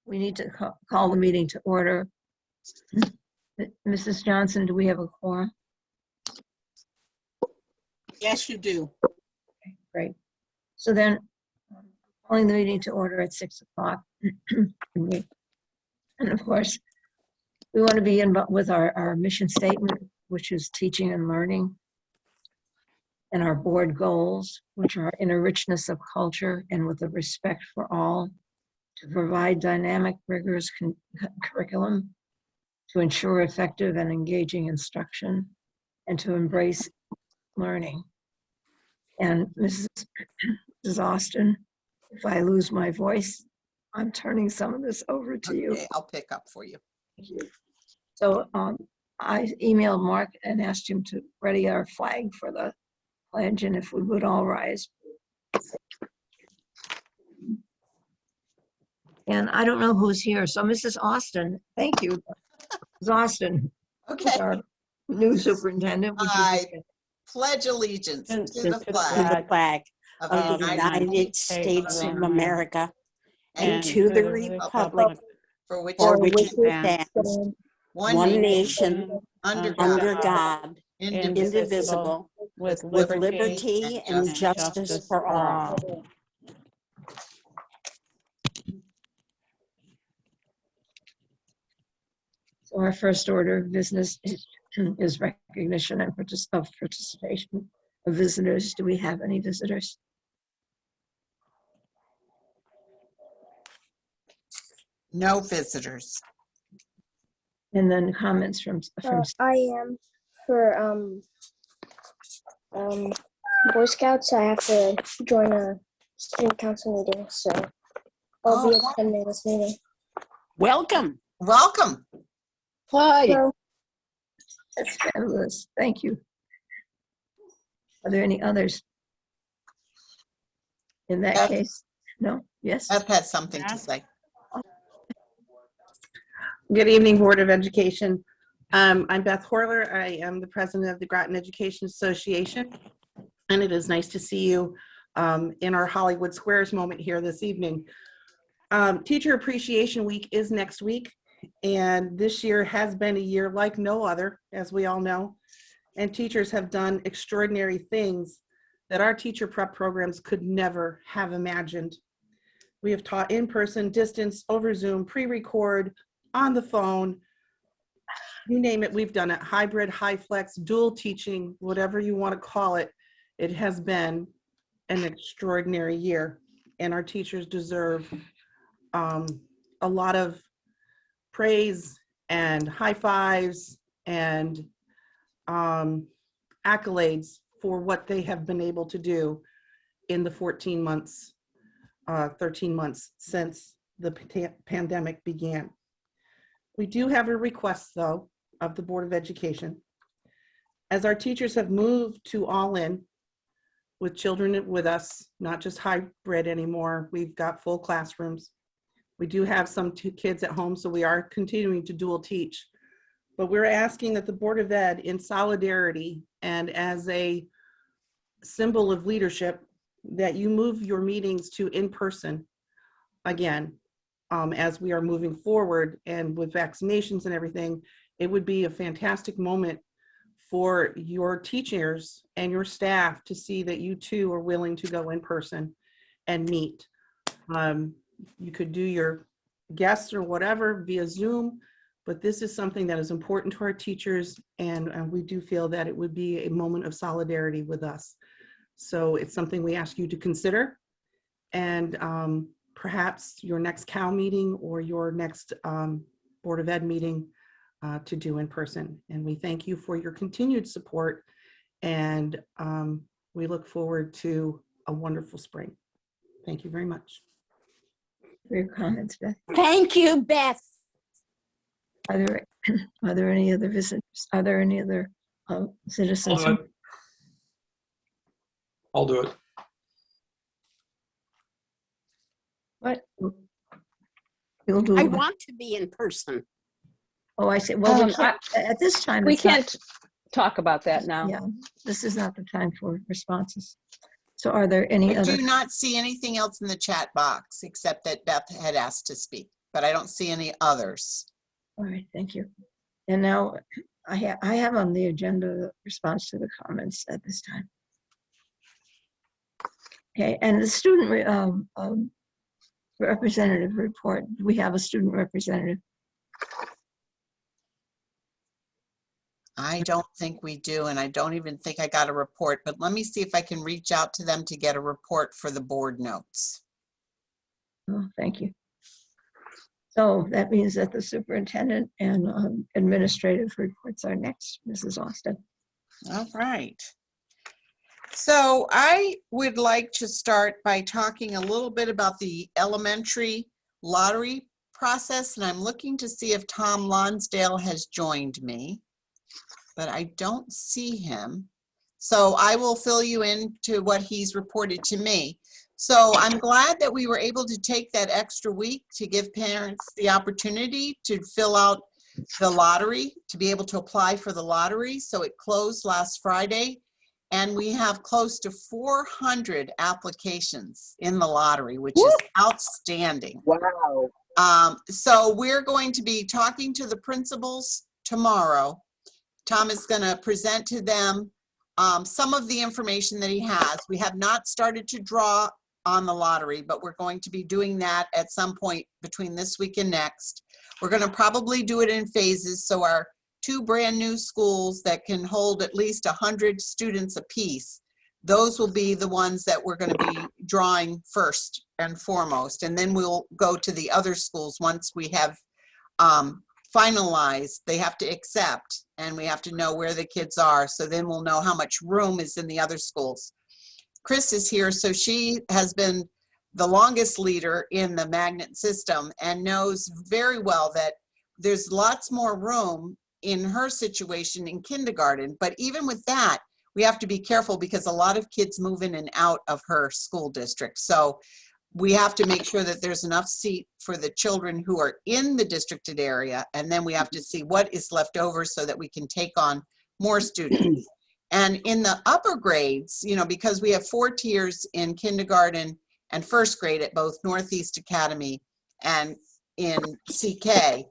We need to call the meeting to order. Mrs. Johnson, do we have a quorum? Yes, you do. Okay, great. So then, calling the meeting to order at 6 o'clock. And of course, we want to begin with our mission statement, which is teaching and learning, and our board goals, which are in a richness of culture and with a respect for all, to provide dynamic, rigorous curriculum, to ensure effective and engaging instruction, and to embrace learning. And Mrs. Austin, if I lose my voice, I'm turning some of this over to you. Okay, I'll pick up for you. Thank you. So I emailed Mark and asked him to ready our flag for the pledge, and if we would all rise. And I don't know who's here. So Mrs. Austin, thank you. Mrs. Austin, Okay. our new superintendent. Would you I pledge allegiance to the To flag of the United States of America and to the republic for which it stands stands, one nation, under under God, God, indivisible, with liberty and justice for all. So our first order of business is recognition and participation of visitors. Do we have any visitors? No visitors. And then comments from I am for Boy Scouts. I have to join a student council meeting, so I'll be attending this meeting. Welcome. Welcome. So, That's fabulous. Thank you. Are there any others? In that Beth. case, no? Yes? Beth has something to say. Good evening, Board of Education. I'm Beth Horler. I am the president of the Groton Education Association, and it is nice to see you in our Hollywood Squares moment here this evening. Teacher Appreciation Week is next week, and this year has been a year like no other, as we all know, and teachers have done extraordinary things that our teacher prep programs could never have imagined. We have taught in person, distance, over Zoom, pre-record, on the phone, you name it, we've done it. Hybrid, high flex, dual teaching, whatever you want to call it. It has been an extraordinary year, and our teachers deserve a lot of praise and high fives and accolades for what they have been able to do in the 13 months since the pandemic began. We do have a request, though, of the Board of Education. As our teachers have moved to all in with children with us, not just hybrid anymore, we've got full classrooms. We do have some kids at home, so we are continuing to dual teach. But we're asking that the Board of Ed, in solidarity and as a symbol of leadership, that you move your meetings to in-person again. As we are moving forward and with vaccinations and everything, it would be a fantastic moment for your teachers and your staff to see that you too are willing to go in person and meet. You could do your guests or whatever via Zoom, but this is something that is important to our teachers, and we do feel that it would be a moment of solidarity with us. So it's something we ask you to consider, and perhaps your next CAL meeting or your next Board of Ed meeting to do in person. And we thank you for your continued support, and we look forward to a wonderful spring. Thank you very much. For your comments, Beth. Thank you, Beth. Are there any other visitors? Are there any other citizens? I'll do it. What? You'll do I it. want to be in person. Oh, I see. Well, at this time, We it's not- can't talk about that now. Yeah, this is not the time for responses. So are there any I other? do not see anything else in the chat box except that Beth had asked to speak. but I don't see any others. All right, thank you. And now I have on the agenda the response to the comments at this time. Okay, and the student representative report. We have a student representative. I don't think we do, and I don't even think I got a report, but let me see if I can reach out to them to get a report for the board notes. Oh, thank you. So that means that the superintendent and administrative reports are next, Mrs. Austin. All right. So I would like to start by talking a little bit about the elementary lottery process, and I'm looking to see if Tom Lonsdale has joined me, but I don't see him. So I will fill you into what he's reported to me. So I'm glad that we were able to take that extra week to give parents the opportunity to fill out the lottery, to be able to apply for the lottery. So it closed last Friday, and we have close to 400 applications in the lottery, which is outstanding. Wow. So we're going to be talking to the principals tomorrow. Tom is going to present to them some of the information that he has. We have not started to draw on the lottery, but we're going to be doing that at some point between this week and next. We're going to probably do it in phases, so our 2 brand new schools that can hold at least 100 students apiece, those will be the ones that we're going to be drawing first and foremost, and then we'll go to the other schools once we have finalized. They have to accept, and we have to know where the kids are, so then we'll know how much room is in the other schools. Chris is here, so she has been the longest leader in the magnet system and knows very well that there's lots more room in her situation in kindergarten. But even with that, we have to be careful because a lot of kids move in and out of her school district. So we have to make sure that there's enough seat for the children who are in the districted area. And then we have to see what is left over so that we can take on more students. And in the upper grades, you know, because we have 4 tiers in kindergarten and first grade at both Northeast Academy and in CK,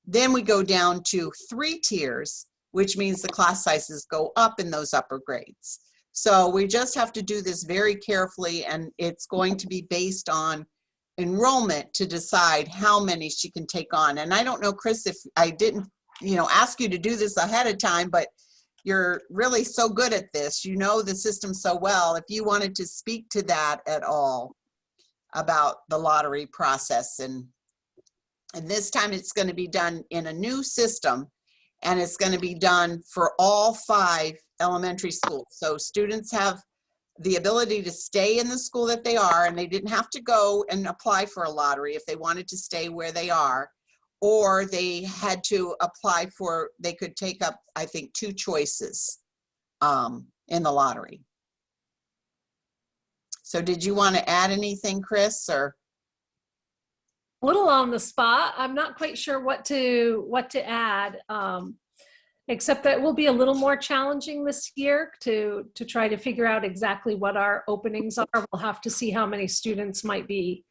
then we go down to 3 tiers, which means the class sizes go up in those upper grades. So we just have to do this very carefully, and it's going to be based on enrollment to decide how many she can take on. And I don't know, Chris, if I didn't, you know, ask you to do this ahead of time, but you're really so good at this. You know the system so well. If you wanted to speak to that at all about the lottery process, and this time it's going to be done in a new system, and it's going to be done for all 5 elementary schools. So students have the ability to stay in the school that they are, and they didn't have to go and apply for a lottery if they wanted to stay where they are, or they had to apply for, they could take up, I think, 2 choices in the lottery. So did you want to add anything, Chris, or? Little on the spot. I'm not quite sure what to add, except that it will be a little more challenging this year to try to figure out exactly what our openings are. We'll have to see how many students might be.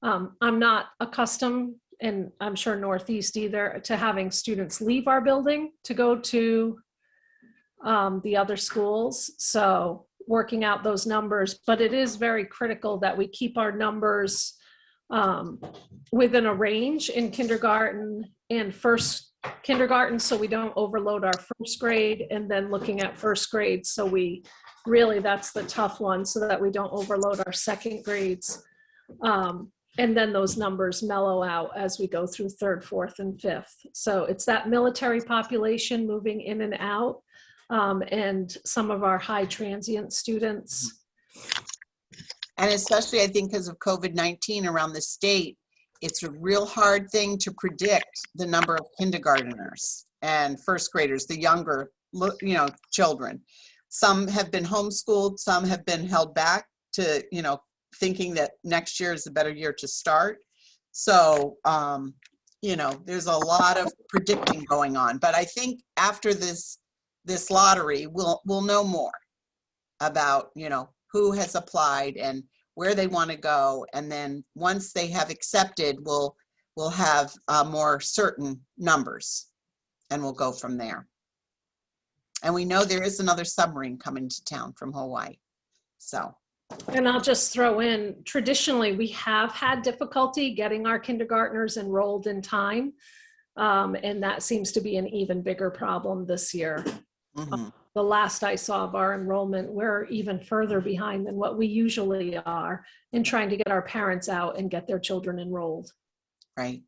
I'm not accustomed, and I'm sure Northeast either, to having students leave our building to go to the other schools. So working out those numbers, but it is very critical that we keep our numbers within a range in kindergarten and first kindergarten, so we don't overload our first grade, and then looking at first grade, so we really, that's the tough one, so that we don't overload our second grades. And then those numbers mellow out as we go through 3rd, 4th, and 5th. So it's that military population moving in and out, and some of our high transient students. And especially, I think, because of COVID-19 around the state, it's a real hard thing to predict the number of kindergarteners and first graders, the younger, you know, children. Some have been homeschooled, some have been held back to, you know, thinking that next year is a better year to start. So, you know, there's a lot of predicting going on. But I think after this lottery, we'll know more about, you know, who has applied and where they want to go. And then once they have accepted, we'll we'll have more certain numbers, and we'll go from there. And we know there is another submarine coming to town from Hawaii. So, And I'll just throw in, traditionally, we have had difficulty getting our kindergartners enrolled in time. And that seems to be an even bigger problem this year. mhm, The last I saw of our enrollment, we're even further behind than what we usually are in trying to get our parents out and get their children enrolled. right.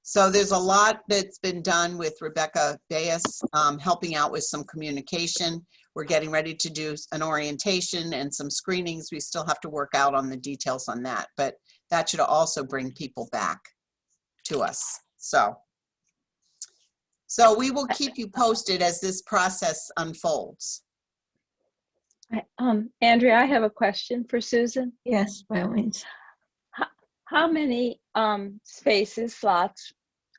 So there's a lot that's been done with Rebecca Bayes helping out with some communication. We're getting ready to do an orientation and some screenings. We still have to work out on the details on that, but that should also bring people back to us. So we will keep you posted as this process unfolds. Andrea, I have a question for Susan. Yes, by all means. How many spaces, slots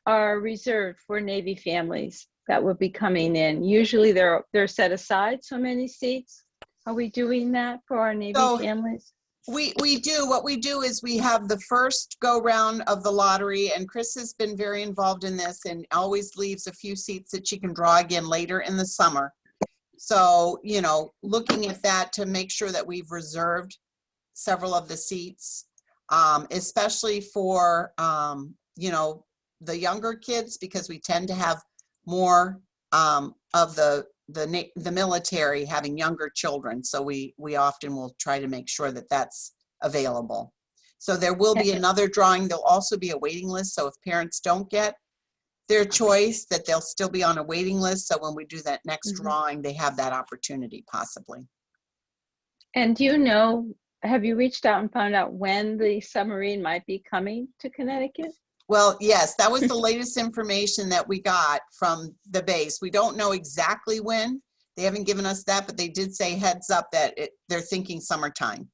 are reserved for Navy families that will be coming in? Usually they're set aside so many seats. Are we doing that for our Navy So, families? We do. What we do is we have the first go round of the lottery, and Chris has been very involved in this and always leaves a few seats that she can draw again later in the summer. So, you know, looking at that to make sure that we've reserved several of the seats, especially for, you know, the younger kids, because we tend to have more of the military having younger children. So we often will try to make sure that that's available. So there will be another drawing. There'll also be a waiting list. So if parents don't get their choice, that they'll still be on a waiting list. So when we do that next drawing, they have that opportunity possibly. And do you know, have you reached out and found out when the submarine might be coming to Connecticut? Well, yes, that was the latest information that we got from the base. We don't know exactly when. They haven't given us that, but they did say heads up that they're thinking summertime.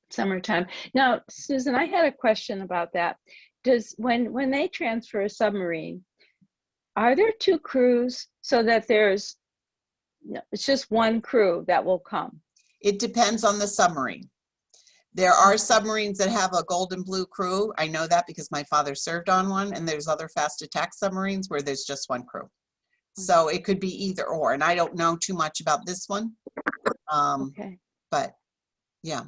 Summertime. Now, Susan, I had a question about that. Does when they transfer a submarine, are there two crews so that it's just one crew that will come? It depends on the submarine. There are submarines that have a gold and blue crew. I know that because my father served on one, and there's other fast attack submarines where there's just one crew. So it could be either or, and I don't know too much about this one. Okay, But yeah.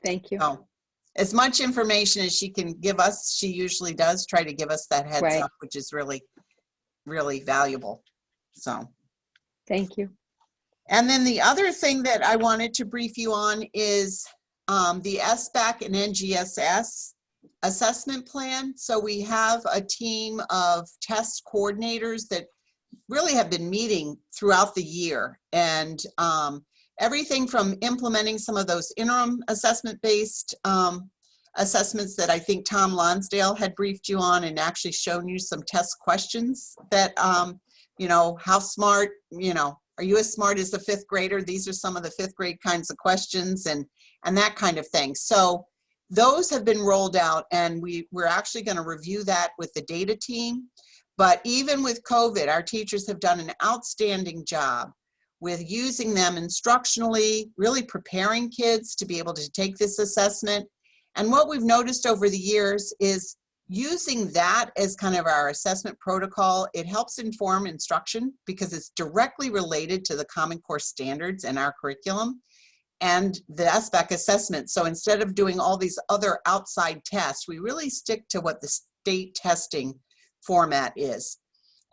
thank you. So as much information as she can give us, she usually does try to give us that heads Right. up, which is really, really valuable. So. Thank you. And then the other thing that I wanted to brief you on is the SBAC and NGSS assessment plan. So we have a team of test coordinators that really have been meeting throughout the year, and everything from implementing some of those interim assessment-based assessments that I think Tom Lonsdale had briefed you on, and actually shown you some test questions that, you know, how smart, you know, are you as smart as the fifth grader? These are some of the fifth grade kinds of questions and that kind of thing. So those have been rolled out, and we're actually going to review that with the data team. But even with COVID, our teachers have done an outstanding job with using them instructionally, really preparing kids to be able to take this assessment. And what we've noticed over the years is using that as kind of our assessment protocol. It helps inform instruction because it's directly related to the Common Core standards in our curriculum and the SBAC assessment. So instead of doing all these other outside tests, we really stick to what the state testing format is.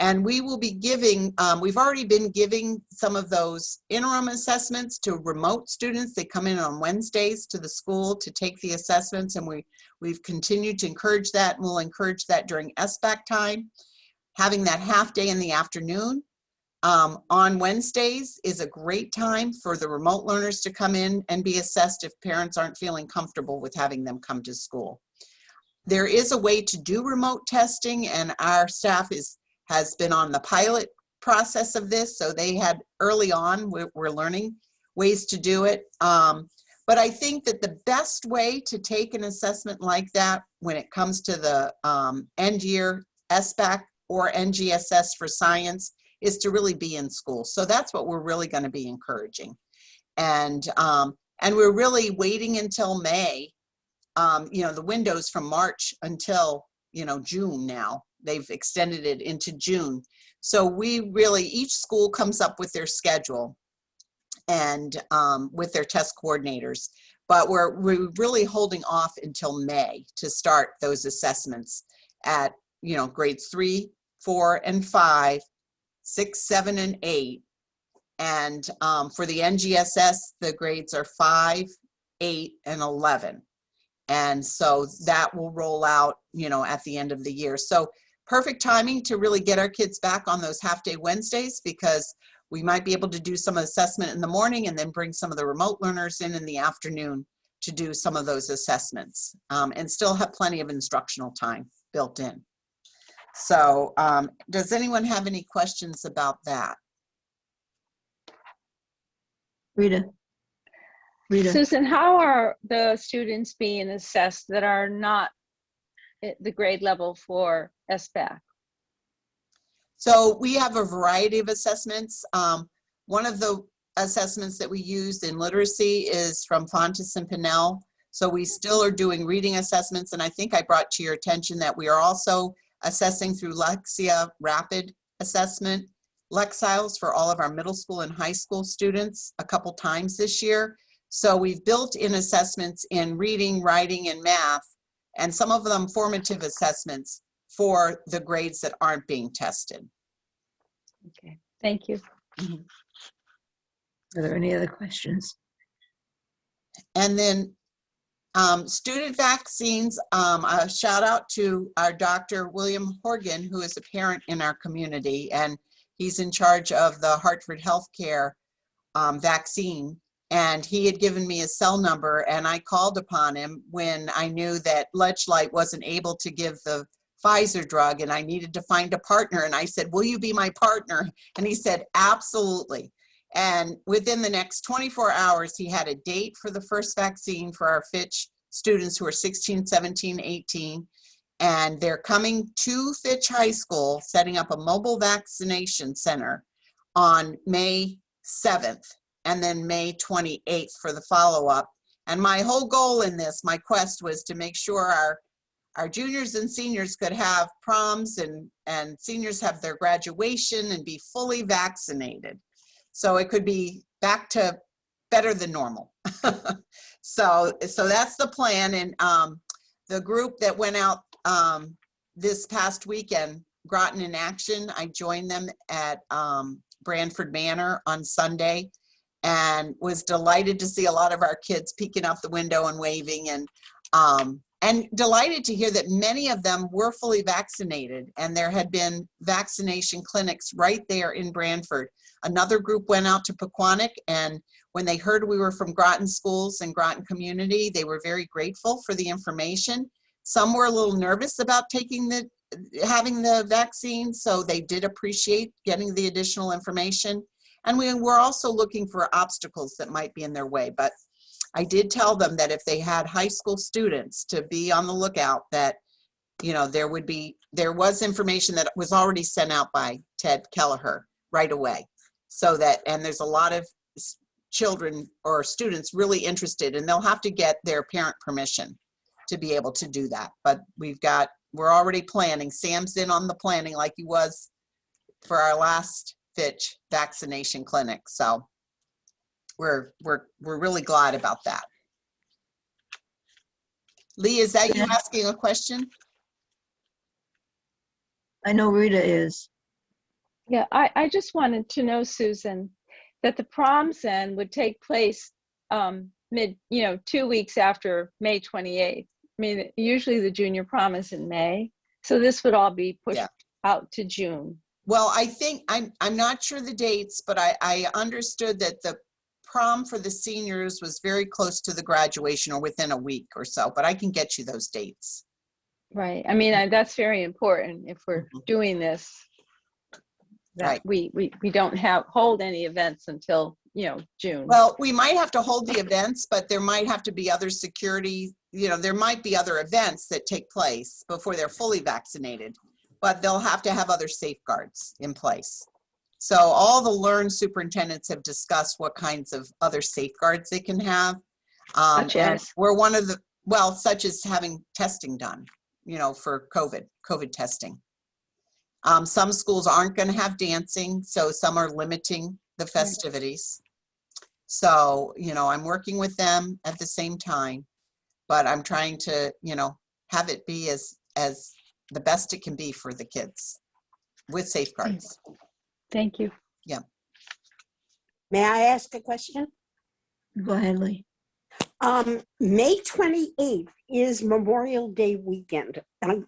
And we will be giving, we've already been giving some of those interim assessments to remote students. They come in on Wednesdays to the school to take the assessments, and we've continued to encourage that, and we'll encourage that during SBAC time. Having that half day in the afternoon on Wednesdays is a great time for the remote learners to come in and be assessed if parents aren't feeling comfortable with having them come to school. There is a way to do remote testing, and our staff has been on the pilot process of this. So they had early on, we're learning ways to do it. But I think that the best way to take an assessment like that when it comes to the end year SBAC or NGSS for science is to really be in school. So that's what we're really going to be encouraging. And we're really waiting until May. You know, the windows from March until June now. They've extended it into June. So we really, each school comes up with their schedule and with their test coordinators. But we're really holding off until May to start those assessments at, grades 3, 4, and 5, 6, 7, and 8. And for the NGSS, the grades are 5, 8, and 11. And so that will roll out, at the end of the year. So perfect timing to really get our kids back on those half-day Wednesdays, because we might be able to do some assessment in the morning and then bring some of the remote learners in the afternoon to do some of those assessments, and still have plenty of instructional time built in. So does anyone have any questions about that? Rita. Susan, how are the students being assessed that are not at the grade level for SBAC? So we have a variety of assessments. One of the assessments that we used in literacy is from Fontes and Pinnell. So we still are doing reading assessments, and I think I brought to your attention that we are also assessing through Lexia Rapid Assessment Lexiles for all of our middle school and high school students a couple times this year. So we've built in assessments in reading, writing, and math, and some of them formative assessments for the grades that aren't being tested. Okay, thank you. Are there any other questions? And then student vaccines, a shout out to our Dr. William Horgan, who is a parent in our community, and he's in charge of the Hartford Healthcare vaccine. And he had given me a cell number, and I called upon him when I knew that Ledgelight wasn't able to give the Pfizer drug and I needed to find a partner. And I said, will you be my partner? And he said, absolutely. And within the next 24 hours, he had a date for the first vaccine for our Fitch students who are 16, 17, 18. And they're coming to Fitch High School, setting up a mobile vaccination center on May 7th. And then May 28th for the follow-up. And my whole goal in this, my quest, was to make sure our juniors and seniors could have proms and seniors have their graduation and be fully vaccinated. So it could be back to better than normal. So that's the plan. And the group that went out this past weekend, Groton in Action, I joined them at Branford Manor on Sunday, and was delighted to see a lot of our kids peeking out the window and waving, and delighted to hear that many of them were fully vaccinated, and there had been vaccination clinics right there in Branford. Another group went out to Pequannock, and when they heard we were from Groton schools and Groton community, they were very grateful for the information. Some were a little nervous about having the vaccine, so they did appreciate getting the additional information. And we were also looking for obstacles that might be in their way. But I did tell them that if they had high school students, to be on the lookout, that, there was information that was already sent out by Ted Kelleher right away. So that, and there's a lot of children or students really interested, and they'll have to get their parent permission to be able to do that. But we're already planning. Sam's in on the planning like he was for our last Fitch vaccination clinic. So we're really glad about that. Lee, is that you asking a question? I know Rita is. Yeah, I just wanted to know, Susan, that the proms then would take place 2 weeks after May 28th. I mean, usually the junior prom is in May. So this would all be pushed out to June. Well, I think, I'm not sure the dates, but I understood that the prom for the seniors was very close to the graduation or within a week or so, but I can get you those dates. Right. I mean, that's very important if we're doing this, that we don't hold any events until, June. Well, we might have to hold the events, but there might have to be other security, there might be other events that take place before they're fully vaccinated, but they'll have to have other safeguards in place. So all the LEARN superintendents have discussed what kinds of other safeguards they can have. Such as? We're one of the, such as having testing done, for COVID testing. Some schools aren't going to have dancing, so some are limiting the festivities. So, I'm working with them at the same time, but I'm trying to, have it be as the best it can be for the kids with safeguards. Thank you. May I ask a question? Go ahead, Lee. May 28th is Memorial Day weekend.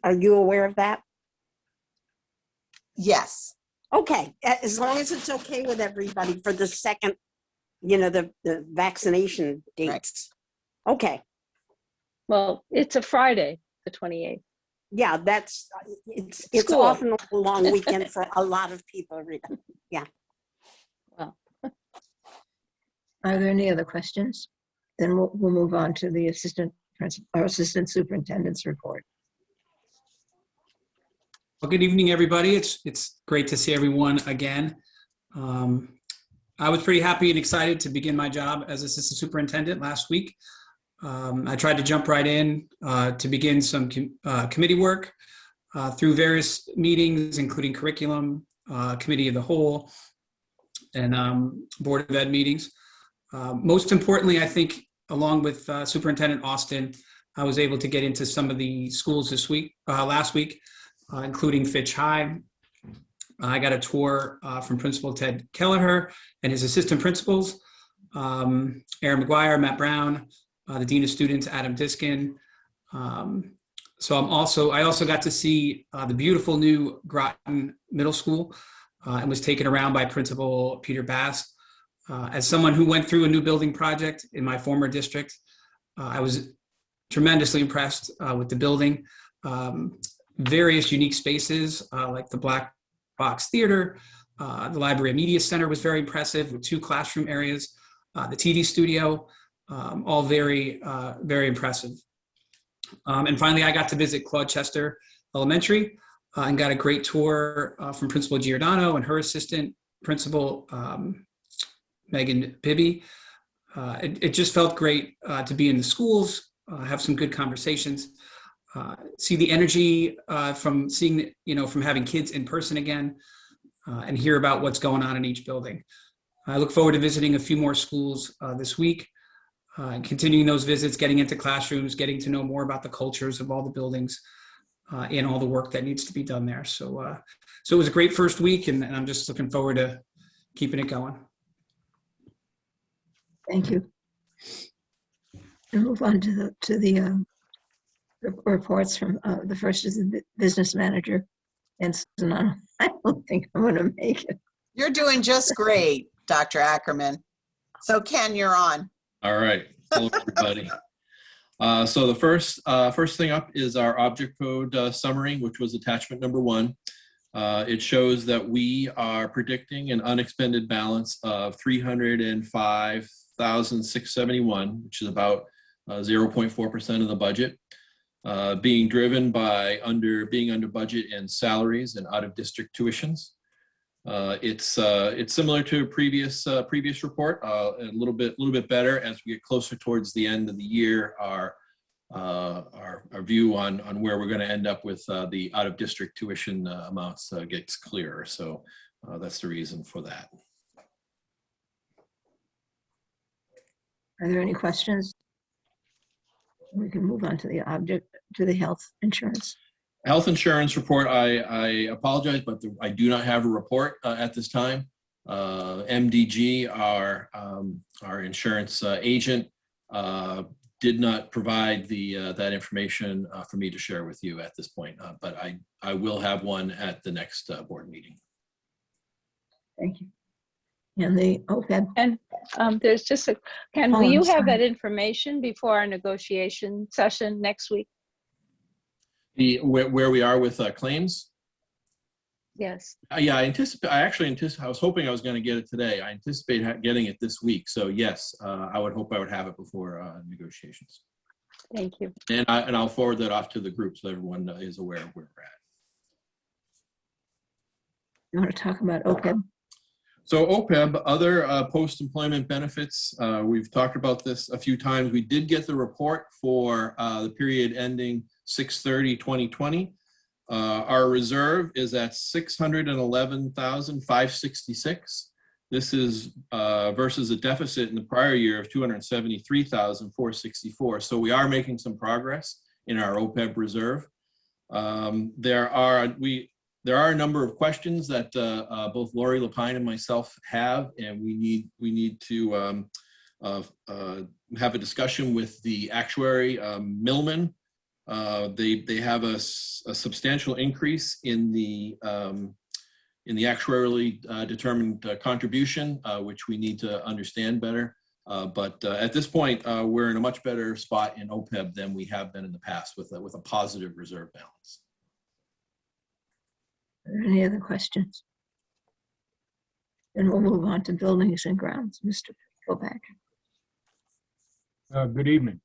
Are you aware of that? Yes. Okay, as long as it's okay with everybody for the second, the vaccination dates. Right. Okay, Well, it's a Friday, the 28th. yeah, it's School. often a long weekend for a lot of people, Rita. Yeah. Well, Are there any other questions? Then we'll move on to the assistant superintendent's report. Well, good evening, everybody. It's great to see everyone again. I was pretty happy and excited to begin my job as assistant superintendent last week. I tried to jump right in to begin some committee work through various meetings, including curriculum, committee of the whole, and Board of Ed meetings. Most importantly, I think, along with Superintendent Austin, I was able to get into some of the schools last week, including Fitch High. I got a tour from Principal Ted Kelleher and his assistant principals, Aaron McGuire, Matt Brown, the Dean of Students, Adam Diskin. So I also got to see the beautiful new Groton Middle School and was taken around by Principal Peter Bass. As someone who went through a new building project in my former district, I was tremendously impressed with the building. Various unique spaces like the Black Box Theater, the Library and Media Center was very impressive with 2 classroom areas, the TV studio, all very, very impressive. And finally, I got to visit Claude Chester Elementary and got a great tour from Principal Giordano and her assistant principal, Megan Bibby. It just felt great to be in the schools, have some good conversations, see the energy from seeing, from having kids in person again, and hear about what's going on in each building. I look forward to visiting a few more schools this week, and continuing those visits, getting into classrooms, getting to know more about the cultures of all the buildings and all the work that needs to be done there. So it was a great first week, and I'm just looking forward to keeping it going. Thank you. We'll move on to the reports from the first is the business manager. And Susan, I don't think I'm going to make it. You're doing just great, Dr. Ackerman. So Ken, you're on. All right. Hello, everybody. So the first thing up is our object code summary, which was attachment number 1. It shows that we are predicting an unexpended balance of $305,671, which is about 0.4% of the budget, being driven by being under budget in salaries and out-of-district tuitions. It's similar to a previous report, a little bit better as we get closer towards the end of the year. Our view on where we're going to end up with the out-of-district tuition amounts gets clearer. So that's the reason for that. Are there any questions? We can move on to the health insurance. Health insurance report, I apologize, but I do not have a report at this time. MDG, our insurance agent, did not provide that information for me to share with you at this point, but I will have one at the next board meeting. Thank you. And the OPEB. And there's just Ken, will I'm you have sorry. that information before our negotiation session next week? Where we are with claims? Yes. Yeah, I was hoping I was going to get it today. I anticipate getting it this week. So yes, I would hope I would have it before negotiations. Thank you. And I'll forward that off to the group so everyone is aware of where we're at. You want to talk about OPEB? So OPEB, other post-employment benefits, we've talked about this a few times. We did get the report for the period ending 6/30/2020. Our reserve is at 611,566. This is versus a deficit in the prior year of 273,464. So we are making some progress in our OPEB reserve. There are a number of questions that both Lori Lapine and myself have, and we need to have a discussion with the actuary, Millman. They have a substantial increase in the actuarially determined contribution, which we need to understand better. But at this point, we're in a much better spot in OPEB than we have been in the past with a positive reserve balance. Are there any other questions? Then we'll move on to buildings and grounds. Mr. Kilpatrick. Good evening.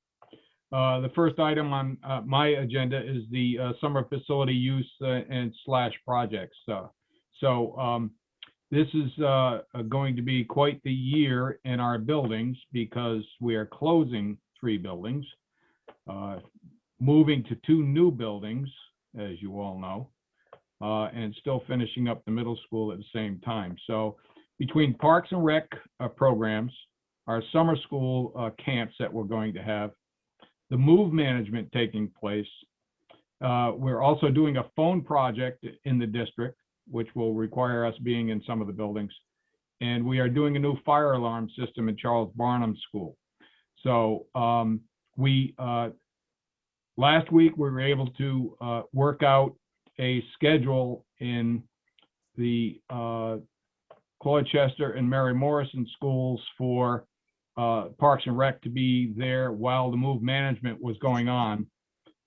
The first item on my agenda is the summer facility use and slash projects. This is going to be quite the year in our buildings because we are closing 3 buildings, moving to 2 new buildings, as you all know, and still finishing up the middle school at the same time. So between Parks and Rec programs, our summer school camps that we're going to have, the move management taking place, we're also doing a phone project in the district, which will require us being in some of the buildings. And we are doing a new fire alarm system in Charles Barnum School. So last week we were able to work out a schedule in the Claude Chester and Mary Morrison schools for Parks and Rec to be there while the move management was going on.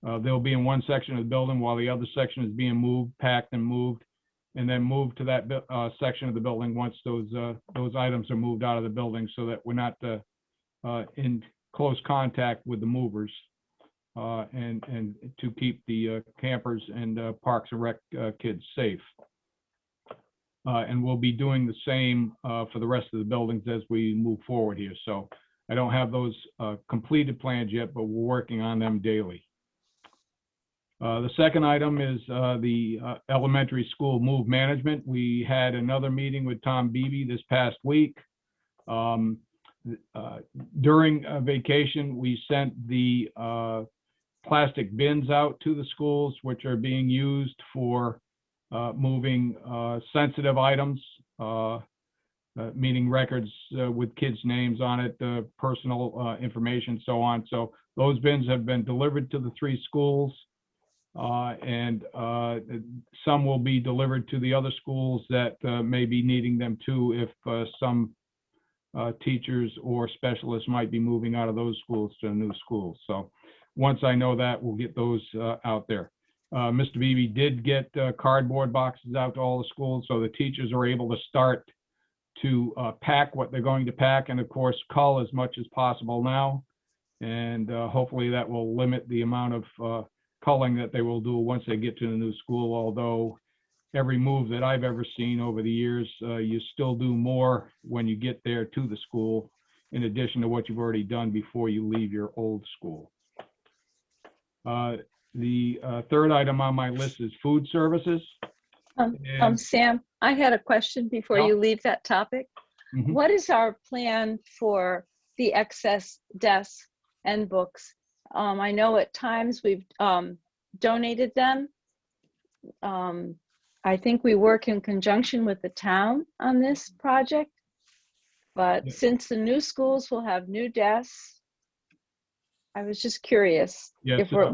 They'll be in one section of the building while the other section is being moved, packed and moved, and then moved to that section of the building once those items are moved out of the building so that we're not in close contact with the movers and to keep the campers and Parks and Rec kids safe. And we'll be doing the same for the rest of the buildings as we move forward here. So I don't have those completed plans yet, but we're working on them daily. The second item is the elementary school move management. We had another meeting with Tom Beebe this past week. During vacation, we sent the plastic bins out to the schools, which are being used for moving sensitive items, meaning records with kids' names on it, personal information, so on. So those bins have been delivered to the 3 schools, and some will be delivered to the other schools that may be needing them too if some teachers or specialists might be moving out of those schools to new schools. So once I know that, we'll get those out there. Mr. Beebe did get cardboard boxes out to all the schools, so the teachers are able to start to pack what they're going to pack, and of course, cull as much as possible now. And hopefully that will limit the amount of culling that they will do once they get to the new school, although every move that I've ever seen over the years, you still do more when you get there to the school, in addition to what you've already done before you leave your old school. The third item on my list is food services. Sam, I had a question before you leave that topic. Mhm. What is our plan for the excess desks and books? I know at times we've donated them. I think we work in conjunction with the town on this project. But since the new schools will have new desks, I was just curious Yes, if we're,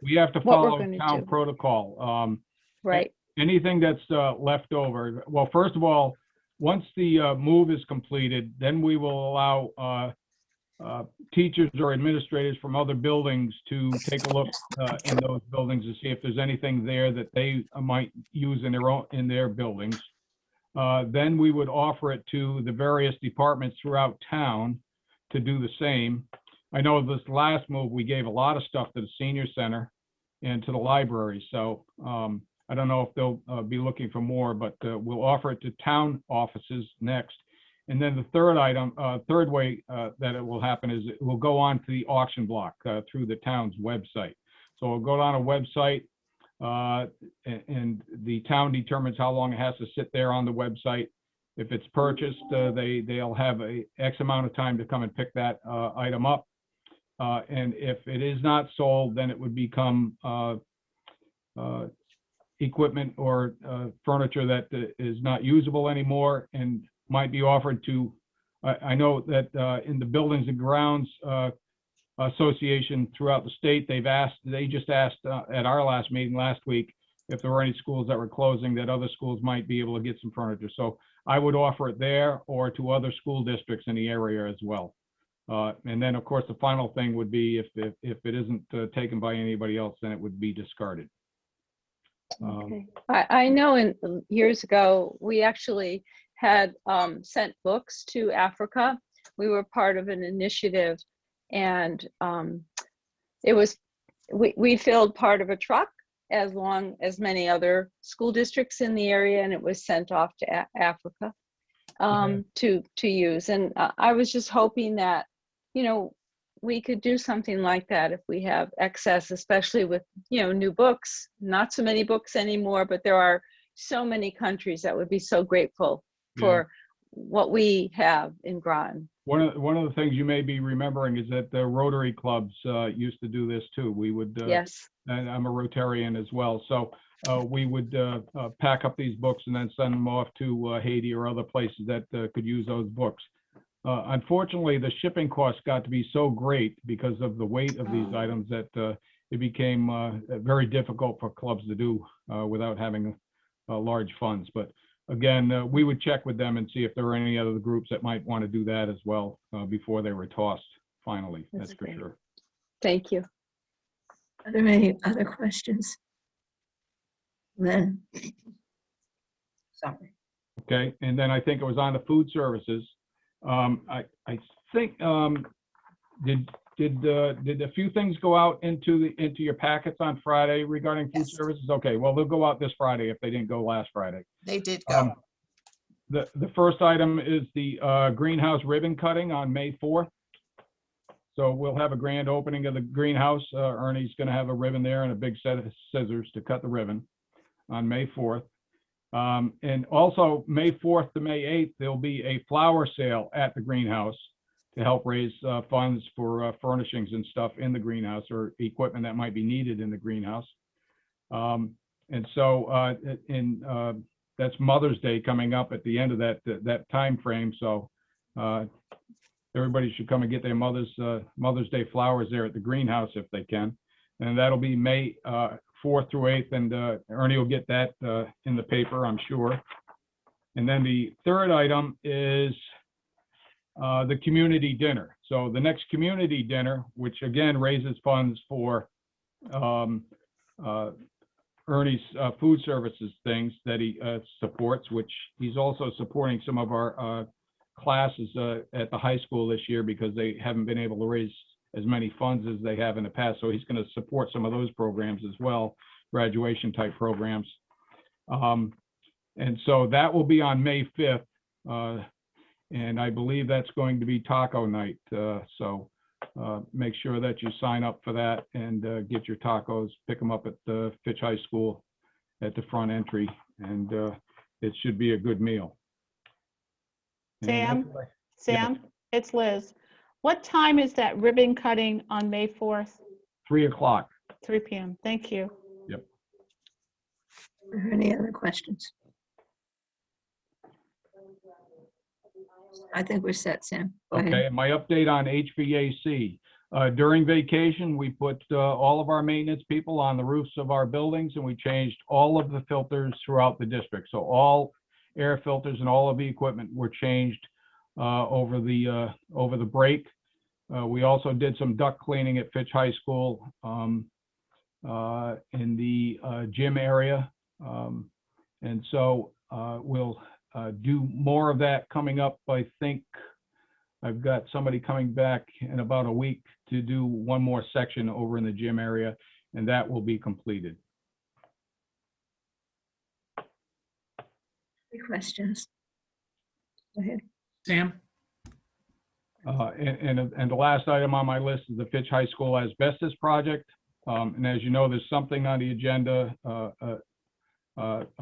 we have to what we're follow gonna town do. protocol. right, Anything that's left over, well, first of all, once the move is completed, then we will allow teachers or administrators from other buildings to take a look in those buildings to see if there's anything there that they might use in their buildings. Then we would offer it to the various departments throughout town to do the same. I know this last move, we gave a lot of stuff to the senior center and to the library. So I don't know if they'll be looking for more, but we'll offer it to town offices next. And then the third item, third way that it will happen is it will go on to the auction block through the town's website. So it'll go on a website, and the town determines how long it has to sit there on the website. If it's purchased, they'll have a X amount of time to come and pick that item up. And if it is not sold, then it would become equipment or furniture that is not usable anymore and might be offered to, I know that in the Buildings and Grounds Association throughout the state, they just asked at our last meeting last week if there were any schools that were closing, that other schools might be able to get some furniture. So I would offer it there or to other school districts in the area as well. And then, of course, the final thing would be if it isn't taken by anybody else, then it would be discarded. Okay. I know in years ago, we actually had sent books to Africa. We were part of an initiative, and we filled part of a truck as long as many other school districts in the area, and it was sent off to Africa to use. And I was just hoping that, we could do something like that if we have excess, especially with, new books. Not so many books anymore, but there are so many countries that would be so grateful for what we have in Groton. One of the things you may be remembering is that the Rotary clubs used to do this too. We would, Yes. and I'm a Rotarian as well, so we would pack up these books and then send them off to Haiti or other places that could use those books. Unfortunately, the shipping costs got to be so great because of the weight of these items that it became very difficult for clubs to do without having large funds. But again, we would check with them and see if there were any other groups that might want to do that as well before they were tossed finally. That's for sure. Thank you. Are there any other questions? Lynn? Sorry. Okay, and then I think it was on the food services. I think did a few things go out into your packets on Friday regarding food Yes. services? Okay, well, they'll go out this Friday if they didn't go last Friday. They did go. The first item is the greenhouse ribbon cutting on May 4th. So we'll have a grand opening of the greenhouse. Ernie's going to have a ribbon there and a big set of scissors to cut the ribbon on May 4th. And also May 4th to May 8th, there'll be a flower sale at the greenhouse to help raise funds for furnishings and stuff in the greenhouse or equipment that might be needed in the greenhouse. And so that's Mother's Day coming up at the end of that time frame. So everybody should come and get their Mother's Day flowers there at the greenhouse if they can. And that'll be May 4th through 8th, and Ernie will get that in the paper, I'm sure. And then the third item is the community dinner. So the next community dinner, which again raises funds for Ernie's food services things that he supports, which he's also supporting some of our classes at the high school this year because they haven't been able to raise as many funds as they have in the past. So he's going to support some of those programs as well, graduation type programs. And so that will be on May 5th. And I believe that's going to be taco night. So make sure that you sign up for that and get your tacos, pick them up at the Fitch High School at the front entry. And it should be a good meal. And Sam, it's Liz. What time is that ribbon cutting on May 4th? 3 o'clock. 3 p.m. Thank you. Yep. Are there any other questions? I think we're set, Sam. Go ahead. Okay, and my update on HVAC. During vacation, we put all of our maintenance people on the roofs of our buildings, and we changed all of the filters throughout the district. So all air filters and all of the equipment were changed over the break. We also did some duct cleaning at Fitch High School in the gym area. And so we'll do more of that coming up. I think I've got somebody coming back in about a week to do one more section over in the gym area, and that will be completed. Any questions? Go ahead. Sam? And the last item on my list is the Fitch High School asbestos project. And as you know, there's something on the agenda a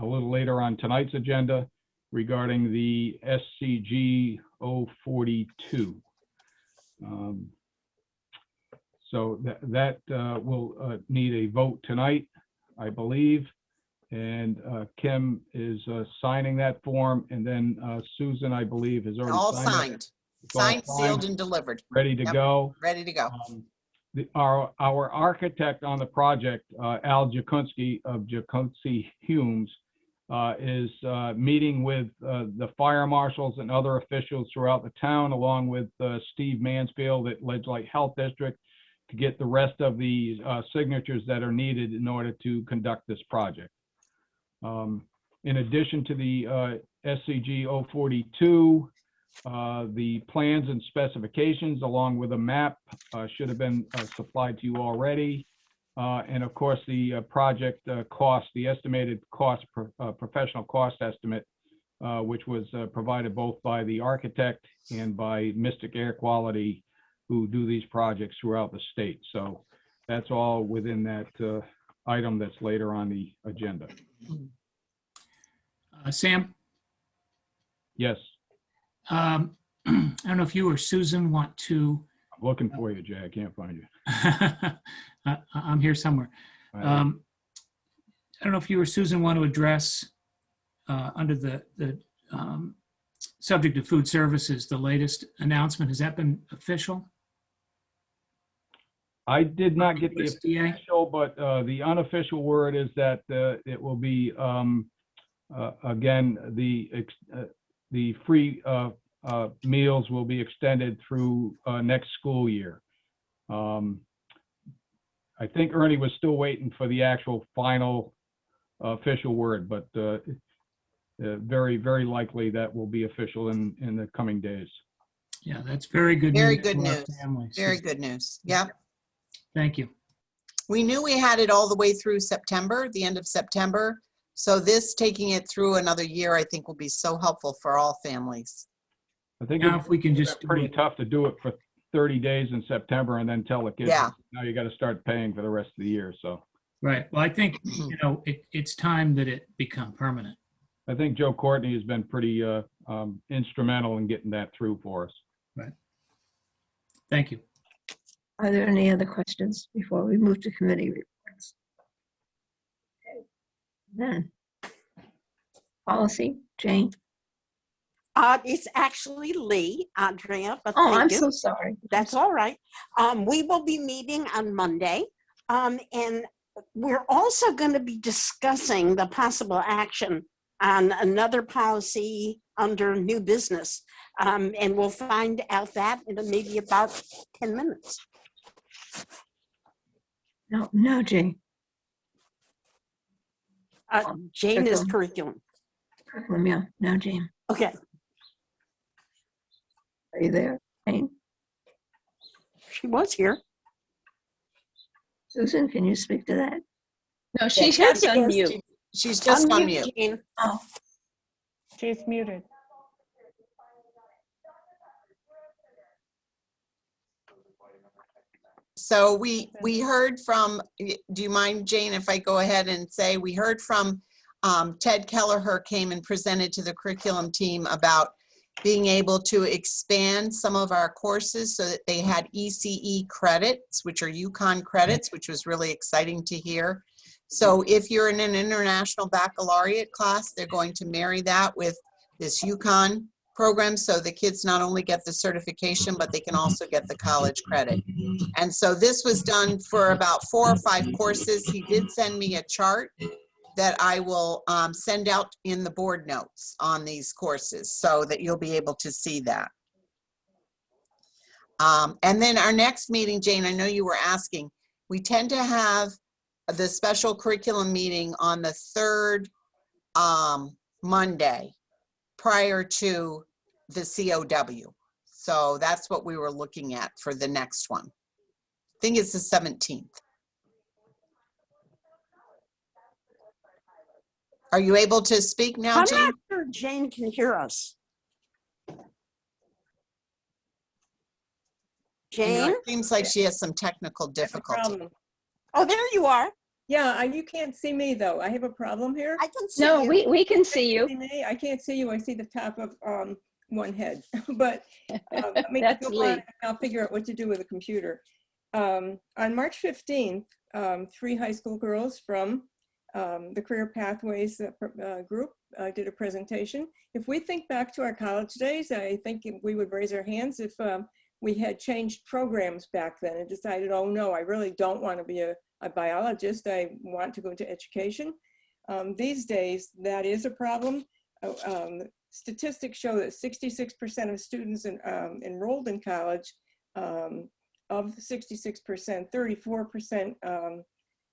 little later on tonight's agenda regarding the SCG 042. So that will need a vote tonight, I believe. And Kim is signing that form, and then Susan, I believe, has already All signed it. signed, It's all signed, sealed, and delivered. ready to Yep. go. Ready to go. Our architect on the project, Al Jakunski of Jakunski Humes, is meeting with the fire marshals and other officials throughout the town, along with Steve Mansfield at Ledgely Health District, to get the rest of the signatures that are needed in order to conduct this project. In addition to the SCG 042, the plans and specifications along with a map should have been supplied to you already. And of course, the project cost, the estimated cost, professional cost estimate, which was provided both by the architect and by Mystic Air Quality, who do these projects throughout the state. So that's all within that item that's later on the agenda. Sam, Yes, I don't know if you or Susan want to, I'm looking for you, Jay. I can't find you. I'm here somewhere. I don't know if you or Susan want to address under the subject of food services, the latest announcement. Has that been official? I did not get the USDA? official, but the unofficial word is that it will be, again, the free meals will be extended through next school year. I think Ernie was still waiting for the actual final official word, but very, very likely that will be official in the coming days. Yeah, that's very good Very news good for our news. families. Very good news. Yep. Thank you. We knew we had it all the way through September, the end of September. So this, taking it through another year, I think will be so helpful for all families. I think Now, if we can just it's do pretty it. tough to do it for 30 days in September and then tell the kids, Yeah. now you got to start paying for the rest of the year. So Right. Well, I think, it's time that it become permanent. I think Joe Courtney has been pretty instrumental in getting that through for us. Right. Thank you. Are there any other questions before we move to committee reports? Okay. Then, policy, Jane? It's actually Lee, Andrea, but Oh, I'm thank you. so sorry. That's all right. We will be meeting on Monday. And we're also going to be discussing the possible action on another policy under new business. And we'll find out that in maybe about 10 minutes. No, Jane. Jane is curriculum. Curriculum, yeah. No, Jane. Okay. Are you there, Jane? She was here. Susan, can you speak to that? No, she has Yes, unmute. She's just on Unmute, mute. Jane. Oh, She's muted. So we heard from, do you mind, Jane, if I go ahead and say, we heard from Ted Kelleher came and presented to the curriculum team about being able to expand some of our courses so that they had ECE credits, which are UConn credits, which was really exciting to hear. So if you're in an international baccalaureate class, they're going to marry that with this UConn program, so the kids not only get the certification, but they can also get the college credit. And so this was done for about 4 or 5 courses. He did send me a chart that I will send out in the board notes on these courses so that you'll be able to see that. And then our next meeting, Jane, I know you were asking, we tend to have the special curriculum meeting on the 3rd Monday prior to the COW. So that's what we were looking at for the next one. I think it's the 17th. Are you able to speak now, I'm Jane? not sure Jane can hear us. Jane? It seems like she has some technical difficulty. Oh, there you are. Yeah, you can't see me though. I have a problem here. I can see No, you. we can see you. See me? I can't see you. I see the top of one head. But let me That's go on. Lee. And I'll figure out what to do with a computer. On March 15th, 3 high school girls from the Career Pathways group did a presentation. If we think back to our college days, I think we would raise our hands if we had changed programs back then and decided, oh no, I really don't want to be a biologist. I want to go into education. These days, that is a problem. Statistics show that 66% of students enrolled in college, of 66%, 34%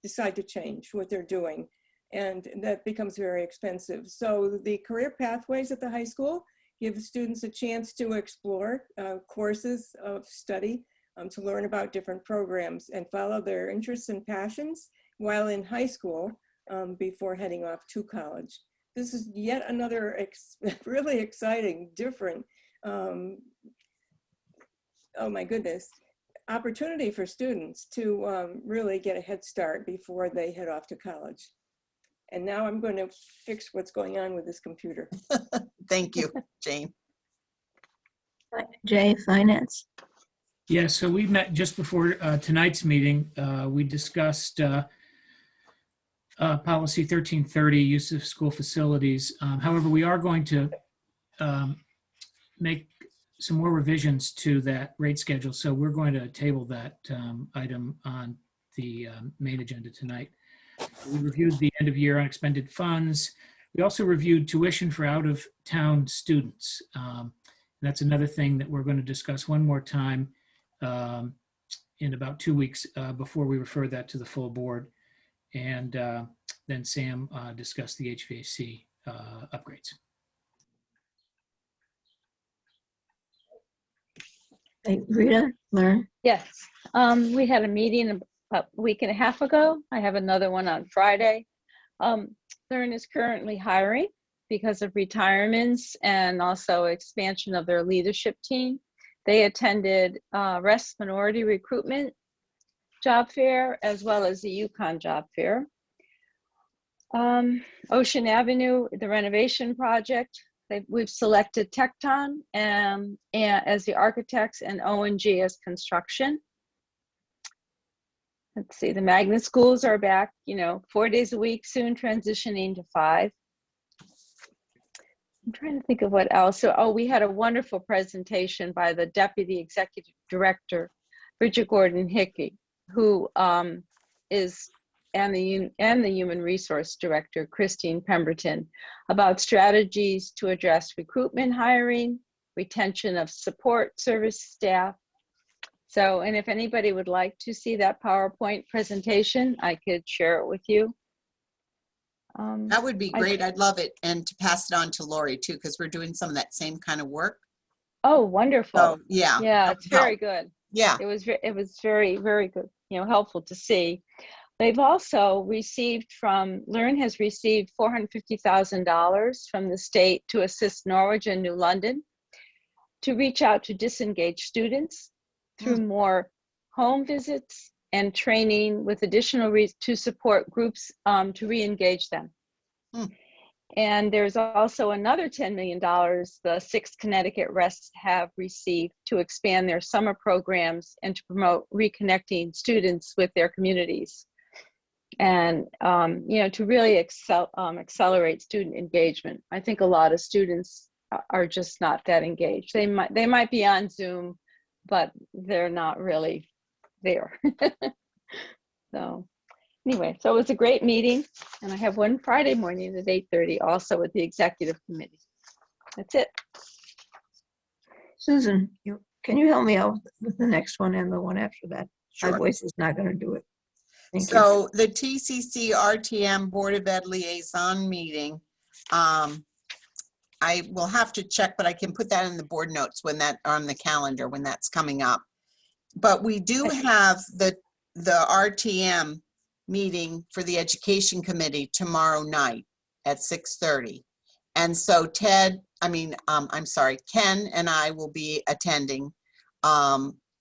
decide to change what they're doing. And that becomes very expensive. So the career pathways at the high school give students a chance to explore courses of study, to learn about different programs and follow their interests and passions while in high school before heading off to college. This is yet another really exciting, different, oh my goodness, opportunity for students to really get a head start before they head off to college. And now I'm going to fix what's going on with this computer. Thank you, Jane. Jay, finance. Yeah, so we met just before tonight's meeting. We discussed policy 1330, use of school facilities. However, we are going to make some more revisions to that rate schedule. So we're going to table that item on the main agenda tonight. We reviewed the end of year unexpended funds. We also reviewed tuition for out-of-town students. That's another thing that we're going to discuss one more time in about 2 weeks before we refer that to the full board. And then Sam discussed the HVAC upgrades. Hey, Rita, learn. Yes, we had a meeting about a week and a half ago. I have another one on Friday. Learn is currently hiring because of retirements and also expansion of their leadership team. They attended REST Minority Recruitment Job Fair as well as the Yukon Job Fair. Ocean Avenue, the renovation project, we've selected Tecton and as the architects and O&G as construction. Let's see, the magnet schools are back, 4 days a week, soon transitioning to 5. I'm trying to think of what else. So, we had a wonderful presentation by the Deputy Executive Director, Bridget Gordon-Hickey, who is, and the Human Resource Director, Christine Pemberton, about strategies to address recruitment, hiring, retention of support service staff. So, and if anybody would like to see that PowerPoint presentation, I could share it with you. That would be great. I'd love it. And to pass it on to Lori too, because we're doing some of that same kind of work. Oh, wonderful. So, yeah. Yeah, it's very good. Yeah. It was very, very good, helpful to see. They've also received Learn has received $450,000 from the state to assist Norwich and New London to reach out to disengaged students through more home visits and training with additional to support groups to re-engage them. And there's also another $10 million the 6 Connecticut REST have received to expand their summer programs and to promote reconnecting students with their communities. And, to really accelerate student engagement. I think a lot of students are just not that engaged. They might be on Zoom, but they're not really there. So anyway, so it was a great meeting, and I have one Friday morning at 8:30 also with the executive committee. That's it. Susan, can you help me out with the next one and the one after that? Sure. My voice is not going to do it. Thank you. So the TCC RTM Board of Ed Liaison meeting, I will have to check, but I can put that in the board notes on the calendar when that's coming up. But we do have the RTM meeting for the Education Committee tomorrow night at 6:30. And so Ken and I will be attending.